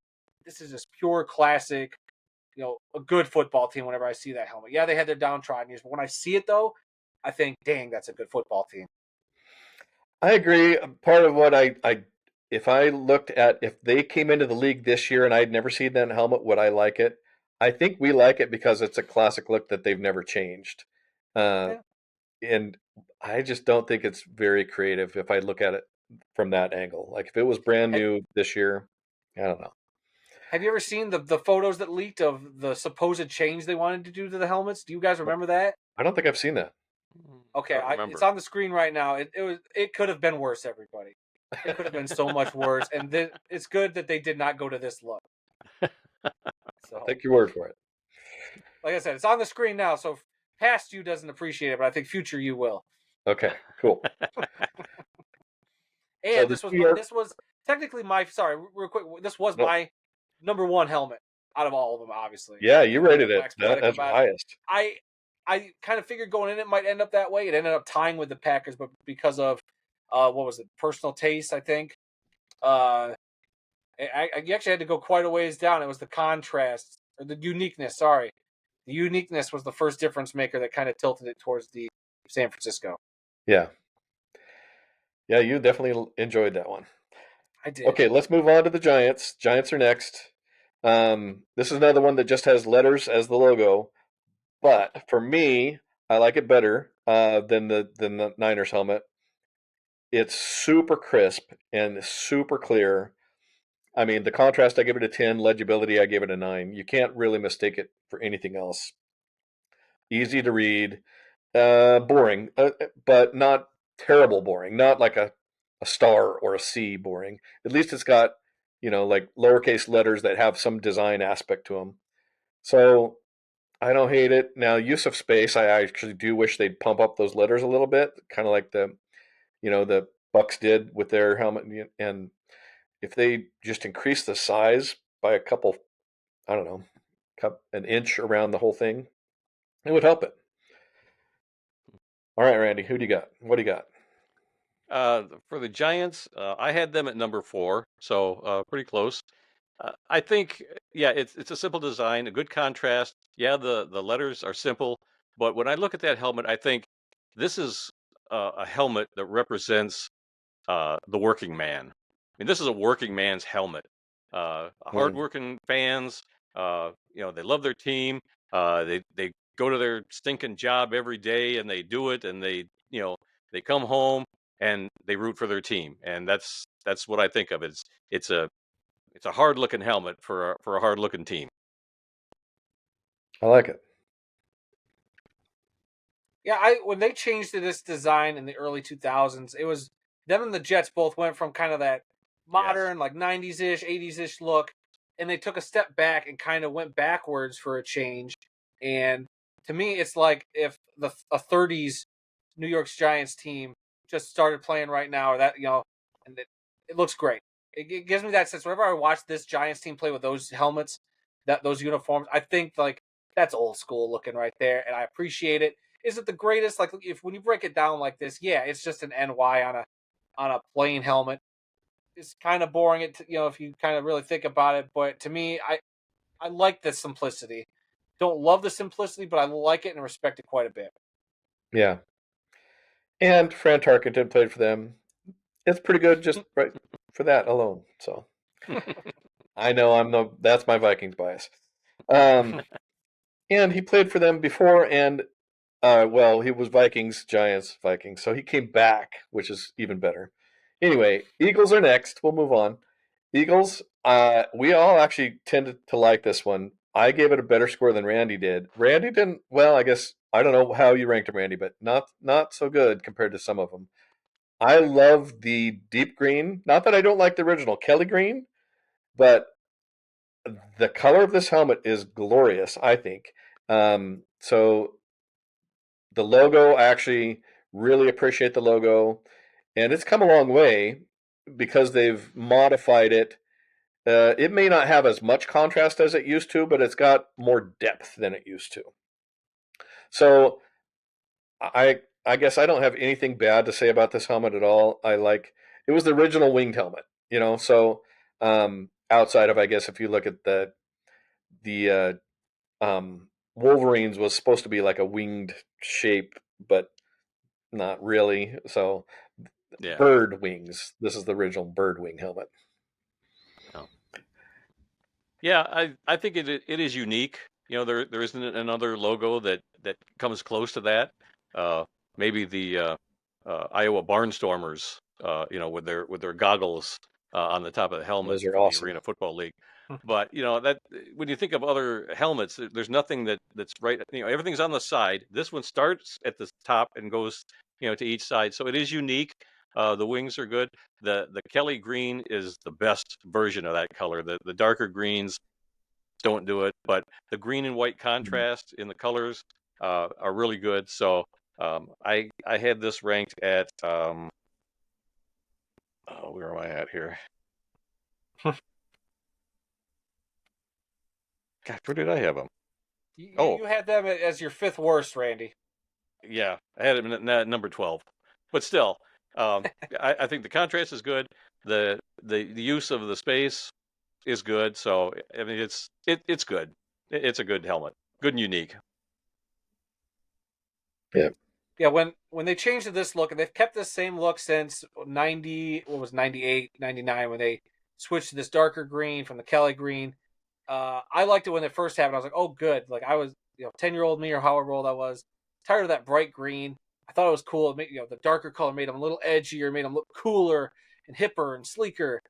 this is just pure classic, a good football team whenever I see that helmet. Yeah, they had their downtrodden years, but when I see it, though, I think, dang, that's a good football team. I agree. Part of what if I looked at if they came into the league this year and I'd never seen that helmet, would I like it? I think we like it because it's a classic look that they've never changed. Uh, Yeah. and I just don't think it's very creative if I look at it from that angle. Like if it was brand new this year, I don't know. Have you ever seen the photos that leaked of the supposed change they wanted to do to the helmets? Do you guys remember that? I don't think I've seen that. Okay, I don't it's remember. on the screen right now. It could have been worse, everybody. It could have been so much worse, and it's good that they did not go to this look. I'll So, take your word for it. like I said, it's on the screen now. So past you doesn't appreciate it, but I think future you will. Okay, cool. And So the this was technically real quick. This was no, my number one helmet out of all of them, obviously. yeah, you rated it Wax that Poetic as about it. highest. I kind of figured going in it might end up that way. It ended up tying with the Packers, but because of what was it, personal taste, I think. You actually had to go quite a ways down. It was the contrast or the uniqueness. Sorry, the uniqueness was the first difference maker that kind of tilted it towards the San Francisco. Yeah. Yeah, you definitely enjoyed that one. I did. Okay, let's move on to the Giants. Giants are next. This is another one that just has letters as the logo, but for me, I like it better than the Niners helmet. It's super crisp and super clear. I mean, the contrast I give it a 10, legibility I give it a 9. You can't really mistake it for anything else. Easy to read, boring, but not terrible boring. Not like a star or a C boring. At least it's got, like lowercase letters that have some design aspect to them. So I don't hate it. Now, use of space, I actually do wish they'd pump up those letters a little bit, kind of like the Bucks did with their helmet. And if they just increase the size by a couple, I don't know, an inch around the whole thing, it would help it. All right, Randy, who do you got? What do you got? For the Giants, I had them at number 4, so pretty close. I think, yeah, it's a simple design, a good contrast. Yeah, the letters are simple, but when I look at that helmet, I think this is a helmet that represents the working man. I mean, this is a working man's helmet. Hardworking fans, they love their team. They go to their stinking job every day and they do it, and they come home and they root for their team, and that's what I think of. It's a hard looking helmet for a hard looking team. I like it. Yeah, when they changed to this design in the early 2000s, it was them and the Jets both went from kind of that modern, like 90s ish, 80s ish look, and they took a step back and kind of went backwards for a change. And to me, it's like if a 30s New York Giants team just started playing right now, or that, and it looks great. It gives me that sense. Whenever I watch this Giants team play with those helmets, those uniforms, I think like that's old school looking right there, and I appreciate it. Is it the greatest? Like, if when you break it down like this, yeah, it's just an NY on a plain helmet. It's kind of boring, if you kind of really think about it. But to me, I like the simplicity. Don't love the simplicity, but I like it and respect it quite a bit. Yeah. And Fran Tarkenton played for them. It's pretty good just right for that alone. So I know that's my Vikings bias. And he played for them before, and well, he was Vikings, Giants, Vikings. So he came back, which is even better. Anyway, Eagles are next. We'll move on. Eagles, we all actually tended to like this one. I gave it a better score than Randy did. Randy didn't. Well, I guess I don't know how you ranked him, Randy, but not so good compared to some of them. I love the deep green. Not that I don't like the original Kelly green, but the color of this helmet is glorious, I think. So the logo, I actually really appreciate the logo, and it's come a long way because they've modified it. It may not have as much contrast as it used to, but it's got more depth than it used to. So I guess I don't have anything bad to say about this helmet at all. It was the original winged helmet, so outside of, I guess, if you look at the Wolverines was supposed to be like a winged shape, but not really. So Yeah. bird wings. This is the original bird wing helmet. Yeah, I think it is unique. There isn't another logo that comes close to that. Maybe the Iowa Barnstormers, with their goggles on the top of the helmet Those are from the awesome. Arena Football League. But that when you think of other helmets, there's nothing that's right. Everything's on the side. This one starts at the top and goes to each side, so it is unique. The wings are good. The Kelly green is the best version of that color. The darker greens don't do it, but the green and white contrast in the colors are really good. So I had this ranked at where am I at here? God, where did I have them? You had them as your fifth worst, Randy. Yeah, I had it at number 12, but still, I think the contrast is good. The use of the space is good. So I mean, it's good. It's a good helmet, good and unique. Yeah. Yeah, when they changed to this look, and they've kept this same look since 98, 99, when they switched to this darker green from the Kelly green. I liked it when it first happened. I was like, oh, good. Like, I was, 10-year-old me or however old I was, tired of that bright green. I thought it was cool. It made, the darker color made them a little edgier, made them look cooler and hipper and sleeker.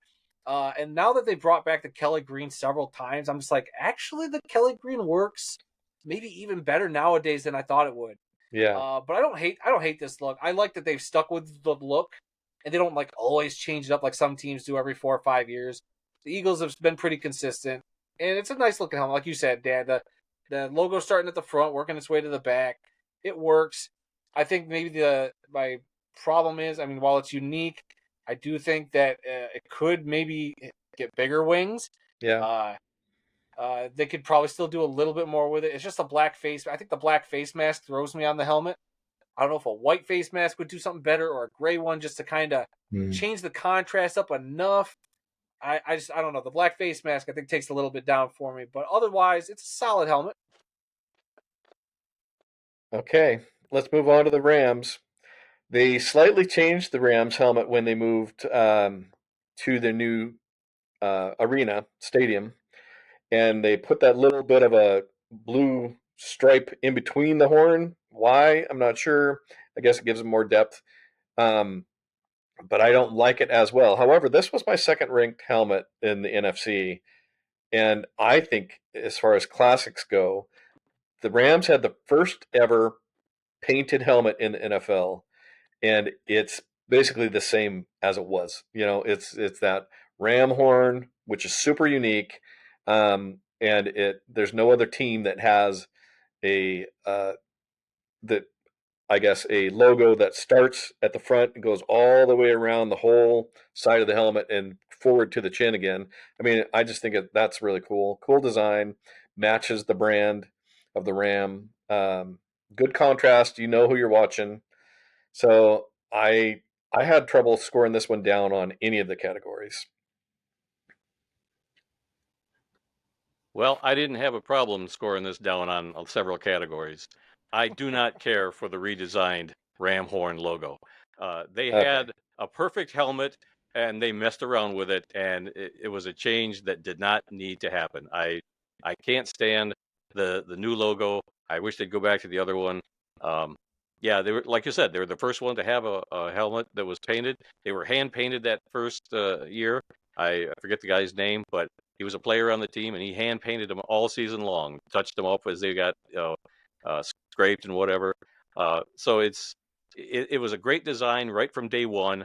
And now that they brought back the Kelly green several times, I'm just like, actually, the Kelly green works maybe even better nowadays than I thought it would. Yeah. But I don't hate this look. I like that they've stuck with the look, and they don't like always change it up like some teams do every 4 or 5 years. The Eagles have been pretty consistent, and it's a nice looking helmet, like you said, Dan. The logo starting at the front, working its way to the back. It works. I think maybe my problem is, I mean, while it's unique, I do think that it could maybe get bigger wings. Yeah. They could probably still do a little bit more with it. It's just a black face. I think the black face mask throws me on the helmet. I don't know if a white face mask would do something better or a gray one just to kind of change the contrast up enough. I don't know. The black face mask I think takes a little bit down for me, but otherwise it's a solid helmet. Okay, let's move on to the Rams. They slightly changed the Rams helmet when they moved to the new arena stadium, and they put that little bit of a blue stripe in between the horn. Why? I'm not sure. I guess it gives them more depth. But I don't like it as well. However, this was my second ranked helmet in the NFC. And I think, as far as classics go, the Rams had the first ever painted helmet in the NFL. And it's basically the same as it was. It's that ram horn, which is super unique. And there's no other team that has a that I guess a logo that starts at the front and goes all the way around the whole side of the helmet and forward to the chin again. I mean, I just think that's really cool. Cool design, matches the brand. of the Ram. Good contrast. You know who you're watching. So I had trouble scoring this one down on any of the categories. Well, I didn't have a problem scoring this down on several categories. I do not care for the redesigned ram horn logo. They Okay. had a perfect helmet and they messed around with it, and it was a change that did not need to happen. I can't stand the new logo. I wish they'd go back to the other one. Um, yeah, they were, like you said, they were the first one to have a helmet that was painted. They were hand painted that first year. I forget the guy's name, but he was a player on the team, and he hand painted them all season long. Touched them up as they got scraped and whatever. So it was a great design right from day one.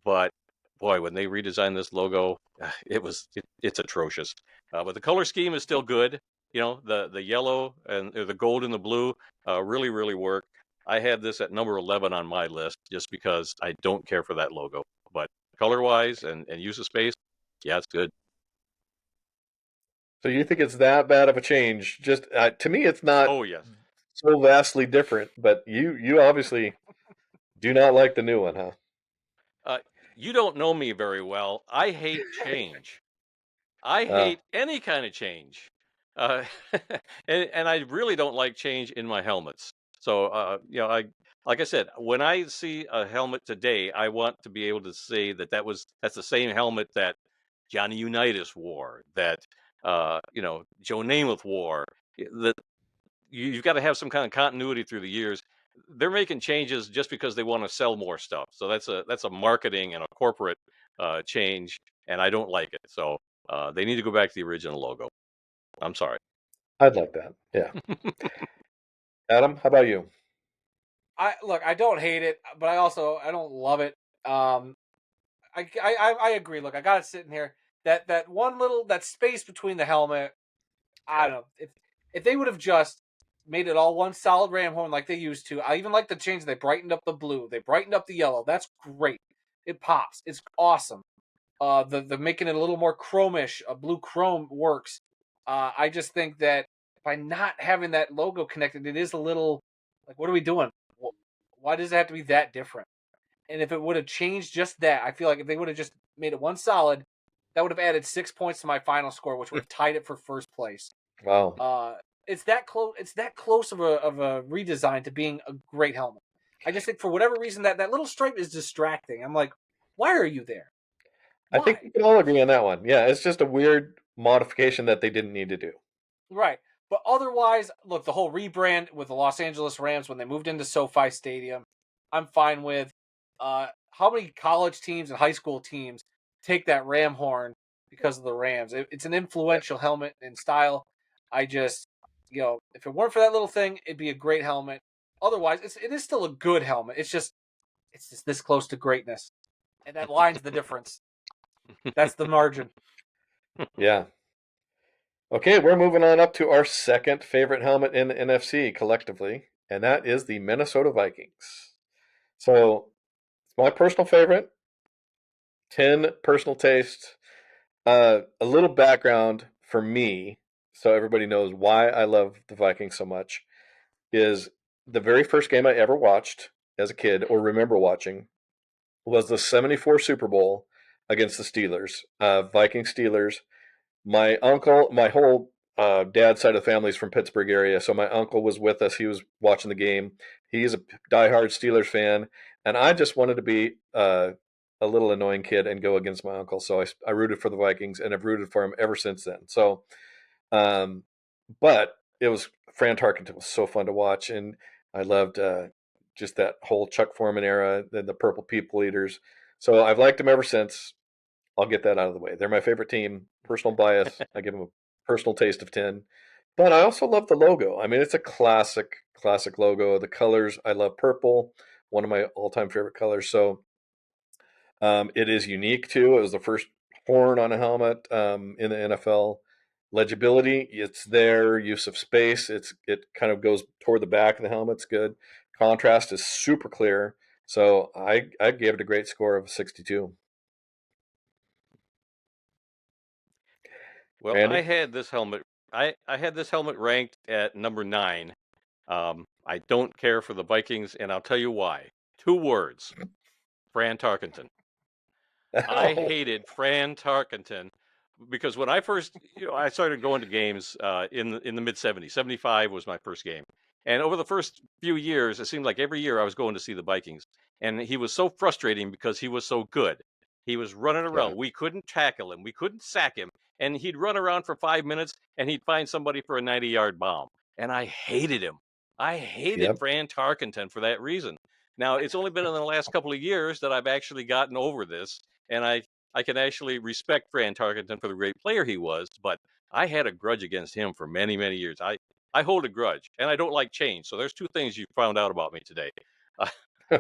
But boy, when they redesigned this logo, it's atrocious. But the color scheme is still good. You know, the yellow and the gold and the blue really work. I had this at number 11 on my list just because I don't care for that logo. But color wise and use of space, yeah, it's good. So you think it's that bad of a change? Just to me, it's not Oh yes. so vastly different. But you obviously do not like the new one, huh? You don't know me very well. I hate change. I Uh, hate any kind of change. Uh, and I really don't like change in my helmets. So, like I said, when I see a helmet today, I want to be able to say that's the same helmet that Johnny Unitas wore, that, Joe Namath wore. That you've got to have some kind of continuity through the years. They're making changes just because they want to sell more stuff. So that's a marketing and a corporate change, and I don't like it. So they need to go back to the original logo. I'm sorry. I'd like that. Yeah. Adam, how about you? I don't hate it, but I don't love it. I agree. Look, I got it sitting here. That one little that space between the helmet. I don't know if they would have just made it all one solid ram horn like they used to. I even like the change. They brightened up the blue. They brightened up the yellow. That's great. It pops. It's awesome. The making it a little more chromish, blue chrome works. I just think that by not having that logo connected, it is a little like, what are we doing? Why does it have to be that different? And if it would have changed just that, I feel like if they would have just made it one solid, that would have added 6 points to my final score, which would have tied it for first place. Wow. It's that close. It's that close of a redesign to being a great helmet. I just think for whatever reason that little stripe is distracting. I'm like, why are you there? I think Why? we can all agree on that one. Yeah, it's just a weird modification that they didn't need to do. Right. But otherwise, look, the whole rebrand with the Los Angeles Rams when they moved into SoFi Stadium, I'm fine with. How many college teams and high school teams take that Ram horn because of the Rams? It's an influential helmet in style. I just, if it weren't for that little thing, it'd be a great helmet. Otherwise, it is still a good helmet. It's just this close to greatness, and that line's the difference. That's the margin. Yeah. Okay, we're moving on up to our second favorite helmet in the NFC collectively, and that is the Minnesota Vikings. So, it's my personal favorite, 10 personal taste. A little background for me, so everybody knows why I love the Vikings so much, is the very first game I ever watched as a kid or remember watching was the 74 Super Bowl against the Steelers, Viking Steelers. My uncle, my whole dad's side of the family is from Pittsburgh area, so my uncle was with us. He was watching the game. He's a diehard Steelers fan, and I just wanted to be a little annoying kid and go against my uncle. So I rooted for the Vikings, and I've rooted for him ever since then. So, um, but it was Fran Tarkenton was so fun to watch, and I loved just that whole Chuck Foreman era, the Purple People Eaters. So I've liked them ever since. I'll get that out of the way. They're my favorite team. Personal bias. I give them a personal taste of 10. But I also love the logo. I mean, it's a classic logo. The colors, I love purple, one of my all-time favorite colors. So it is unique too. It was the first horn on a helmet in the NFL. Legibility, it's there. Use of space, it kind of goes toward the back of the helmet. It's good. Contrast is super clear. So I gave it a great score of 62. Well, Randy? I had this helmet I had this helmet ranked at number 9. I don't care for the Vikings, and I'll tell you why. 2 words: Fran Tarkenton. I hated Fran Tarkenton because when I first, I started going to games in the mid '70s. '75 was my first game, and over the first few years, it seemed like every year I was going to see the Vikings, and he was so frustrating because he was so good. He was running Yeah. around. We couldn't tackle him. We couldn't sack him, and he'd run around for 5 minutes, and he'd find somebody for a 90-yard bomb, and I hated him. I hated Yep. Fran Tarkenton for that reason. Now, it's only been in the last couple of years that I've actually gotten over this, and I can actually respect Fran Tarkenton for the great player he was, but I had a grudge against him for many, many years. I hold a grudge, and I don't like change. So there's 2 things you found out about me today. Uh,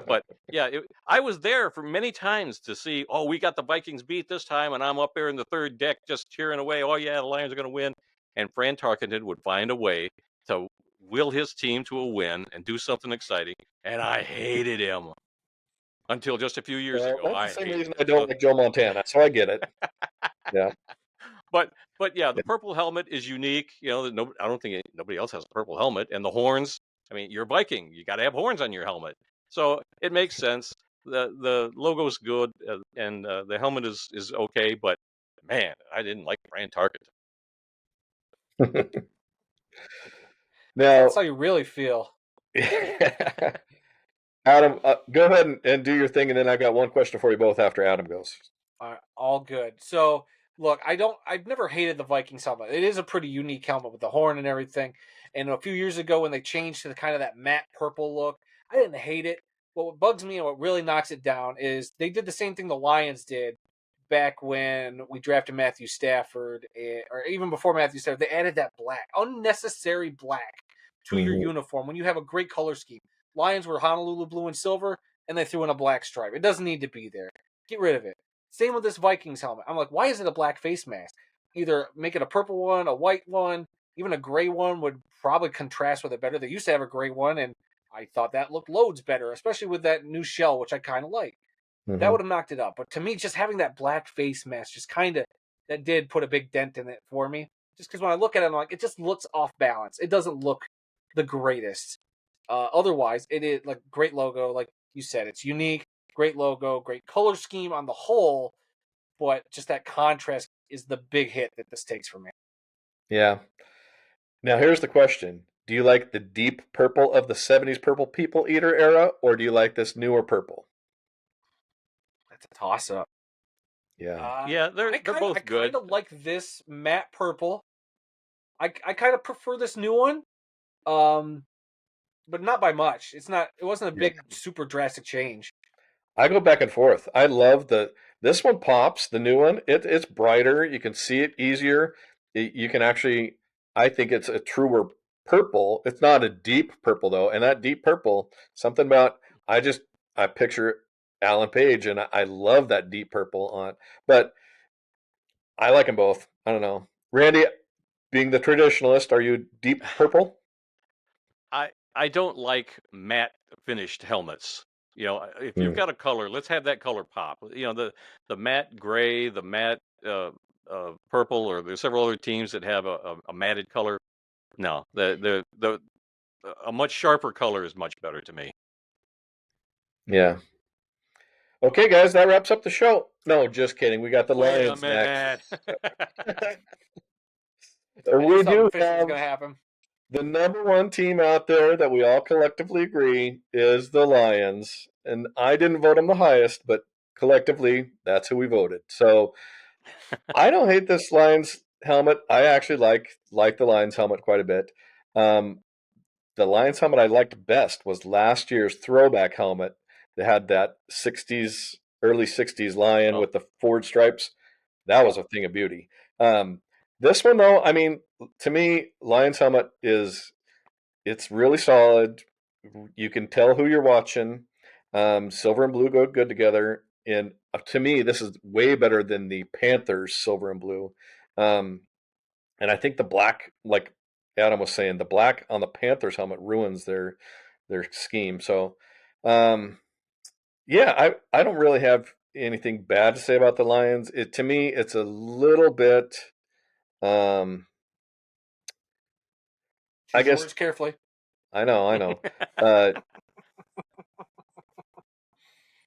but yeah, I was there for many times to see, oh, we got the Vikings beat this time, and I'm up there in the third deck just cheering away. Oh yeah, the Lions are going to win. And Fran Tarkenton would find a way to will his team to a win and do something exciting, and I hated him until just a few years Well, ago. that's the I same hated reason him. I don't So like Joe Montana, so I get it. Yeah. but yeah, the purple helmet is unique. I don't think nobody else has a purple helmet, and the horns. I mean, you're Viking. You got to have horns on your helmet, so it makes sense. The logo's good, and the helmet is okay. But man, I didn't like Fran Target. Now, That's how you really feel. Adam, go ahead and do your thing, and then I got one question for you both after Adam goes. All good. So look, I've never hated the Vikings helmet. It is a pretty unique helmet with the horn and everything. And a few years ago when they changed to the kind of that matte purple look, I didn't hate it. But what bugs me and what really knocks it down is they did the same thing the Lions did back when we drafted Matthew Stafford, or even before Matthew Stafford. They added that black, unnecessary black, to your Mhm. uniform when you have a great color scheme. Lions were Honolulu blue and silver, and they threw in a black stripe. It doesn't need to be there. Get rid of it. Same with this Vikings helmet. I'm like, why is it a black face mask? Either make it a purple one, a white one, even a gray one would probably contrast with it better. They used to have a gray one, and I thought that looked loads better, especially with that new shell, which I kind of like. That Mhm. would have knocked it up. But to me, just having that black face mask just kind of, that did put a big dent in it for me. Just because when I look at it, I'm like, it just looks off balance. It doesn't look the greatest. Otherwise, it is like great logo, like you said, it's unique, great logo, great color scheme on the whole, but just that contrast is the big hit that this takes for me. Yeah. Now here's the question: do you like the deep purple of the '70s purple people eater era, or do you like this newer purple? That's a toss up. Yeah. Yeah, they're I both kind good. of like this matte purple. I kind of prefer this new one, um, but not by much. It wasn't a Yeah. big super drastic change. I go back and forth. I love this one pops, the new one. It's brighter. You can see it easier. You can actually, I think it's a truer purple. It's not a deep purple though, and that deep purple, something about I picture Alan Page, and I love that deep purple on. But I like them both. I don't know, Randy, being the traditionalist, are you deep purple? I don't like matte finished helmets. If you've Hmm. got a color, let's have that color pop. The matte gray, the matte purple, or there's several other teams that have a matted color. No, the a much sharper color is much better to me. Yeah. Okay, guys, that wraps up the show. No, just kidding. We got the Wait a Lions next. minute. I knew We something do fishy was have going to happen. the number one team out there that we all collectively agree is the Lions. And I didn't vote them the highest, but collectively, that's who we voted. So I don't hate this Lions helmet. I actually like the Lions helmet quite a bit. Um, the Lions helmet I liked best was last year's throwback helmet. They had that '60s, early '60s lion Oh, with the forward stripes. That was Yep. a thing of beauty. This one though, I mean, to me, Lions helmet it's really solid. You can tell who you're watching. Silver and blue go good together, and to me, this is way better than the Panthers silver and blue. Um, and I think the black, like Adam was saying, the black on the Panthers helmet ruins their scheme. So, um, yeah, I don't really have anything bad to say about the Lions. To me, it's a little bit. Um, I Choose your guess words carefully. I know.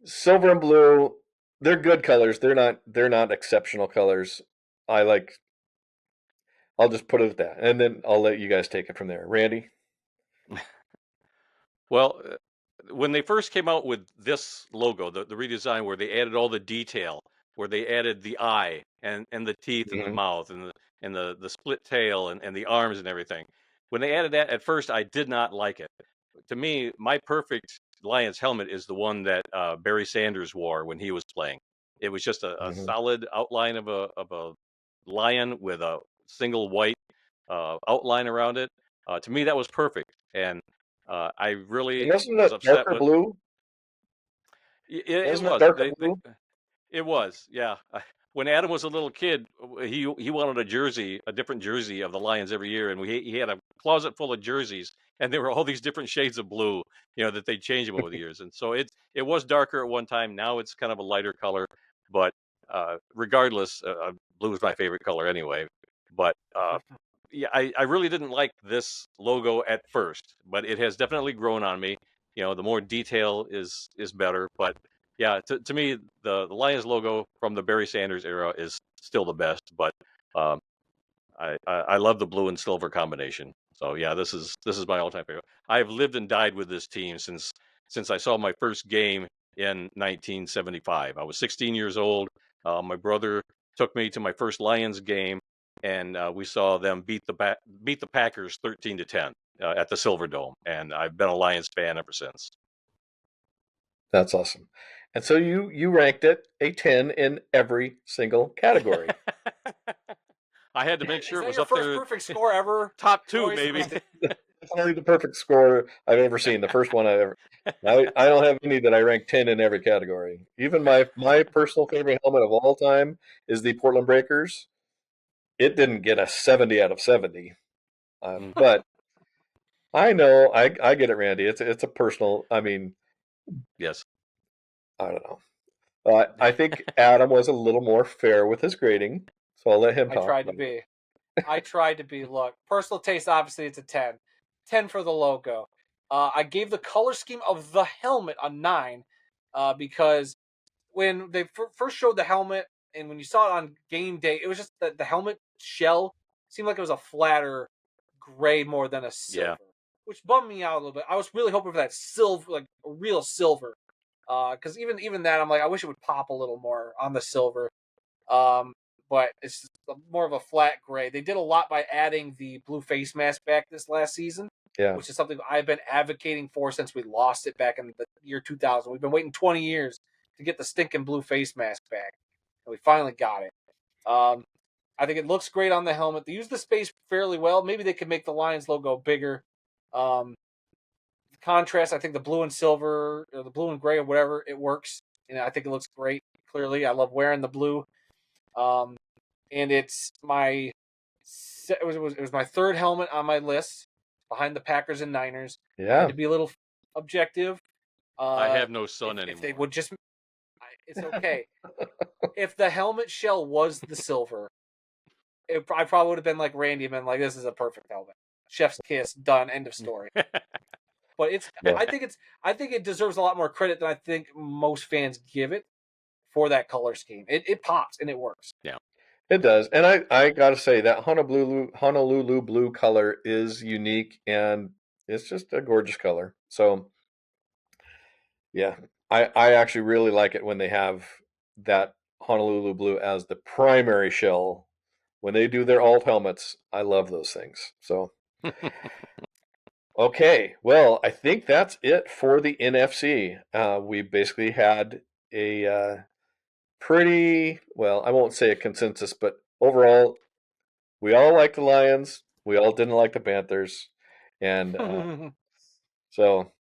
Silver and blue, they're good colors. They're not exceptional colors. I like. I'll just put it at that, and then I'll let you guys take it from there. Randy. Well, when they first came out with this logo, the redesign where they added all the detail, where they added the eye and the teeth and the Mhm. mouth and the split tail and the arms and everything. When they added that, at first I did not like it. To me, my perfect Lions helmet is the one that Barry Sanders wore when he was playing. It was just a Mhm. solid outline of a lion with a single white outline around it. To me, that was perfect, and I And really wasn't was it upset darker with. blue? It Wasn't it was. darker blue? It was, yeah. When Adam was a little kid, he wanted a jersey, a different jersey of the Lions every year, and he had a closet full of jerseys, and there were all these different shades of blue, that they changed them over the years. And so it was darker at one time. Now it's kind of a lighter color, but regardless, blue is my favorite color anyway. But yeah, I really didn't like this logo at first, but it has definitely grown on me. The more detail is better, but yeah, to me, the Lions logo from the Barry Sanders era is still the best, but um, I love the blue and silver combination. So yeah, this is my all-time favorite. I've lived and died with this team since I saw my first game in 1975. I was 16 years old. My brother took me to my first Lions game, and we saw them beat the Packers 13-10 at the Silver Dome, and I've been a Lions fan ever since. That's awesome. And so you ranked it a 10 in every single category. I had to make Is sure it that was your up first there, perfect score ever, top two Royce? maybe. Definitely the perfect score I've ever seen. The first one I ever. I don't have any that I rank 10 in every category. Even my personal favorite helmet of all time is the Portland Breakers. It didn't get a 70 out of 70. Mm, But I know I get it, Randy. It's a personal. I mean, yes. I don't know. I think Adam was a little more fair with his grading, so I'll let him I talk tried to about it. be. I tried to be. Look, personal taste, obviously, it's a 10. 10 for the logo. I gave the color scheme of the helmet a 9 because when they first showed the helmet and when you saw it on game day, it was just that the helmet shell seemed like it was a flatter gray more than a Yeah. silver, which bummed me out a little bit. I was really hoping for that silver, like a real silver, because even that, I'm like, I wish it would pop a little more on the silver. Um, but it's just more of a flat gray. They did a lot by adding the blue face mask back this last season, Yeah. which is something I've been advocating for since we lost it back in the year 2000. We've been waiting 20 years to get the stinking blue face mask back, and we finally got it. I think it looks great on the helmet. They use the space fairly well. Maybe they could make the Lions logo bigger. Um, the contrast, I think the blue and silver, or the blue and gray, or whatever, it works. And I think it looks great. Clearly, I love wearing the blue. Um, and it's my it was my third helmet on my list behind the Packers and Niners. I had Yeah. to be a little objective. I Uh, have no son if they anymore. would just, it's okay. If the helmet shell was the silver, I probably would have been like Randy and been like, "This is a perfect helmet, chef's kiss, done, end of story." But Yeah. I think it deserves a lot more credit than I think most fans give it for that color scheme. It pops and it works. Yeah. It does. And I got to say that Honolulu blue color is unique and it's just a gorgeous color. So, yeah. I actually really like it when they have that Honolulu blue as the primary shell. When they do their alt helmets, I love those things. So, okay. Well, I think that's it for the NFC. We basically had a pretty, well, I won't say a consensus, but overall, we all like the Lions. We all didn't like the Panthers. And so,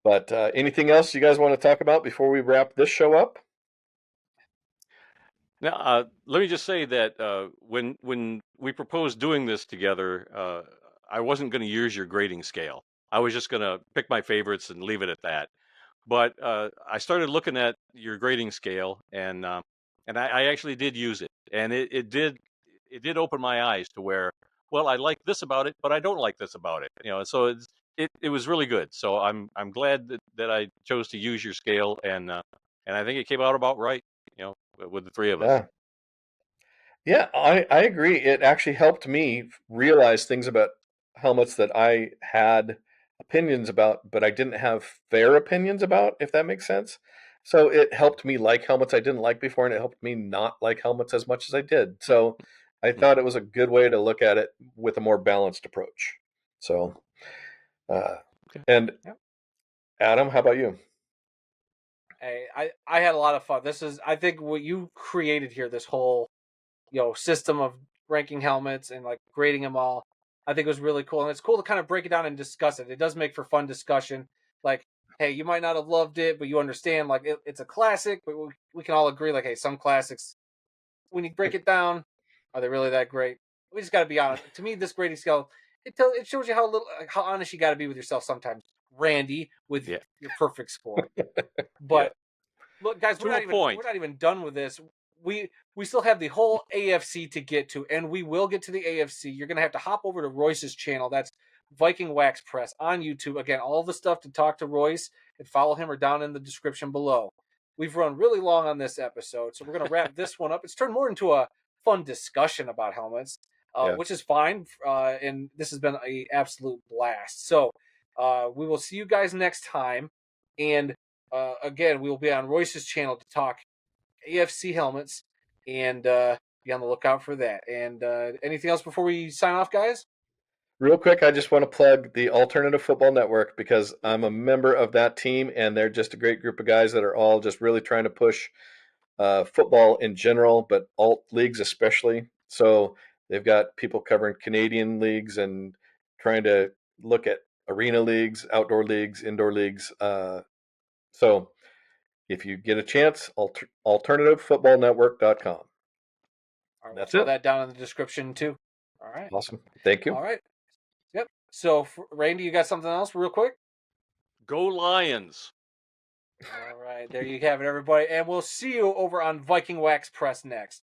but anything else you guys want to talk about before we wrap this show up? Now, let me just say that when we proposed doing this together, I wasn't going to use your grading scale. I was just going to pick my favorites and leave it at that. But I started looking at your grading scale, and I actually did use it, and it did open my eyes to where well, I like this about it, but I don't like this about it. So it was really good. So I'm glad that I chose to use your scale, and I think it came out about right. With the three of us. Yeah. Yeah, I agree. It actually helped me realize things about helmets that I had opinions about, but I didn't have fair opinions about, if that makes sense. So it helped me like helmets I didn't like before, and it helped me not like helmets as much as I did. So I thought it was a good way to look at it with a more balanced approach. So, uh, Okay. and Yep. Adam, how about you? Hey, I had a lot of fun. I think what you created here, this whole system of ranking helmets and like grading them all. I think it was really cool, and it's cool to kind of break it down and discuss it. It does make for fun discussion. Like, hey, you might not have loved it, but you understand like it's a classic. But we can all agree like, hey, some classics when you break it down, are they really that great? We just got to be honest. To me, this grading scale it shows you how honest you got to be with yourself sometimes, Randy, with Yeah. your perfect score. Yeah. But look, guys, To a point. we're not even done with this. We still have the whole AFC to get to, and we will get to the AFC. You're gonna have to hop over to Royce's channel. That's Viking Wax Press on YouTube. Again, all the stuff to talk to Royce and follow him are down in the description below. We've run really long on this episode, so we're gonna wrap this one up. It's turned more into a fun discussion about helmets, Yeah. which is fine. And this has been a absolute blast. So we will see you guys next time, and again, we will be on Royce's channel to talk AFC helmets, and be on the lookout for that. And anything else before we sign off, guys? Real quick, I just want to plug the Alternative Football Network because I'm a member of that team, and they're just a great group of guys that are all just really trying to push football in general, but alt leagues especially. So they've got people covering Canadian leagues and trying to look at arena leagues, outdoor leagues, indoor leagues. So if you get a chance, alternativefootballnetwork.com. All right, we'll That's throw it. that down in the description too. All right. Awesome. Thank you. All right. Yep. So, Randy, you got something else real quick? Go Lions. All right. There you have it, everybody. And we'll see you over on Viking Wax Press next.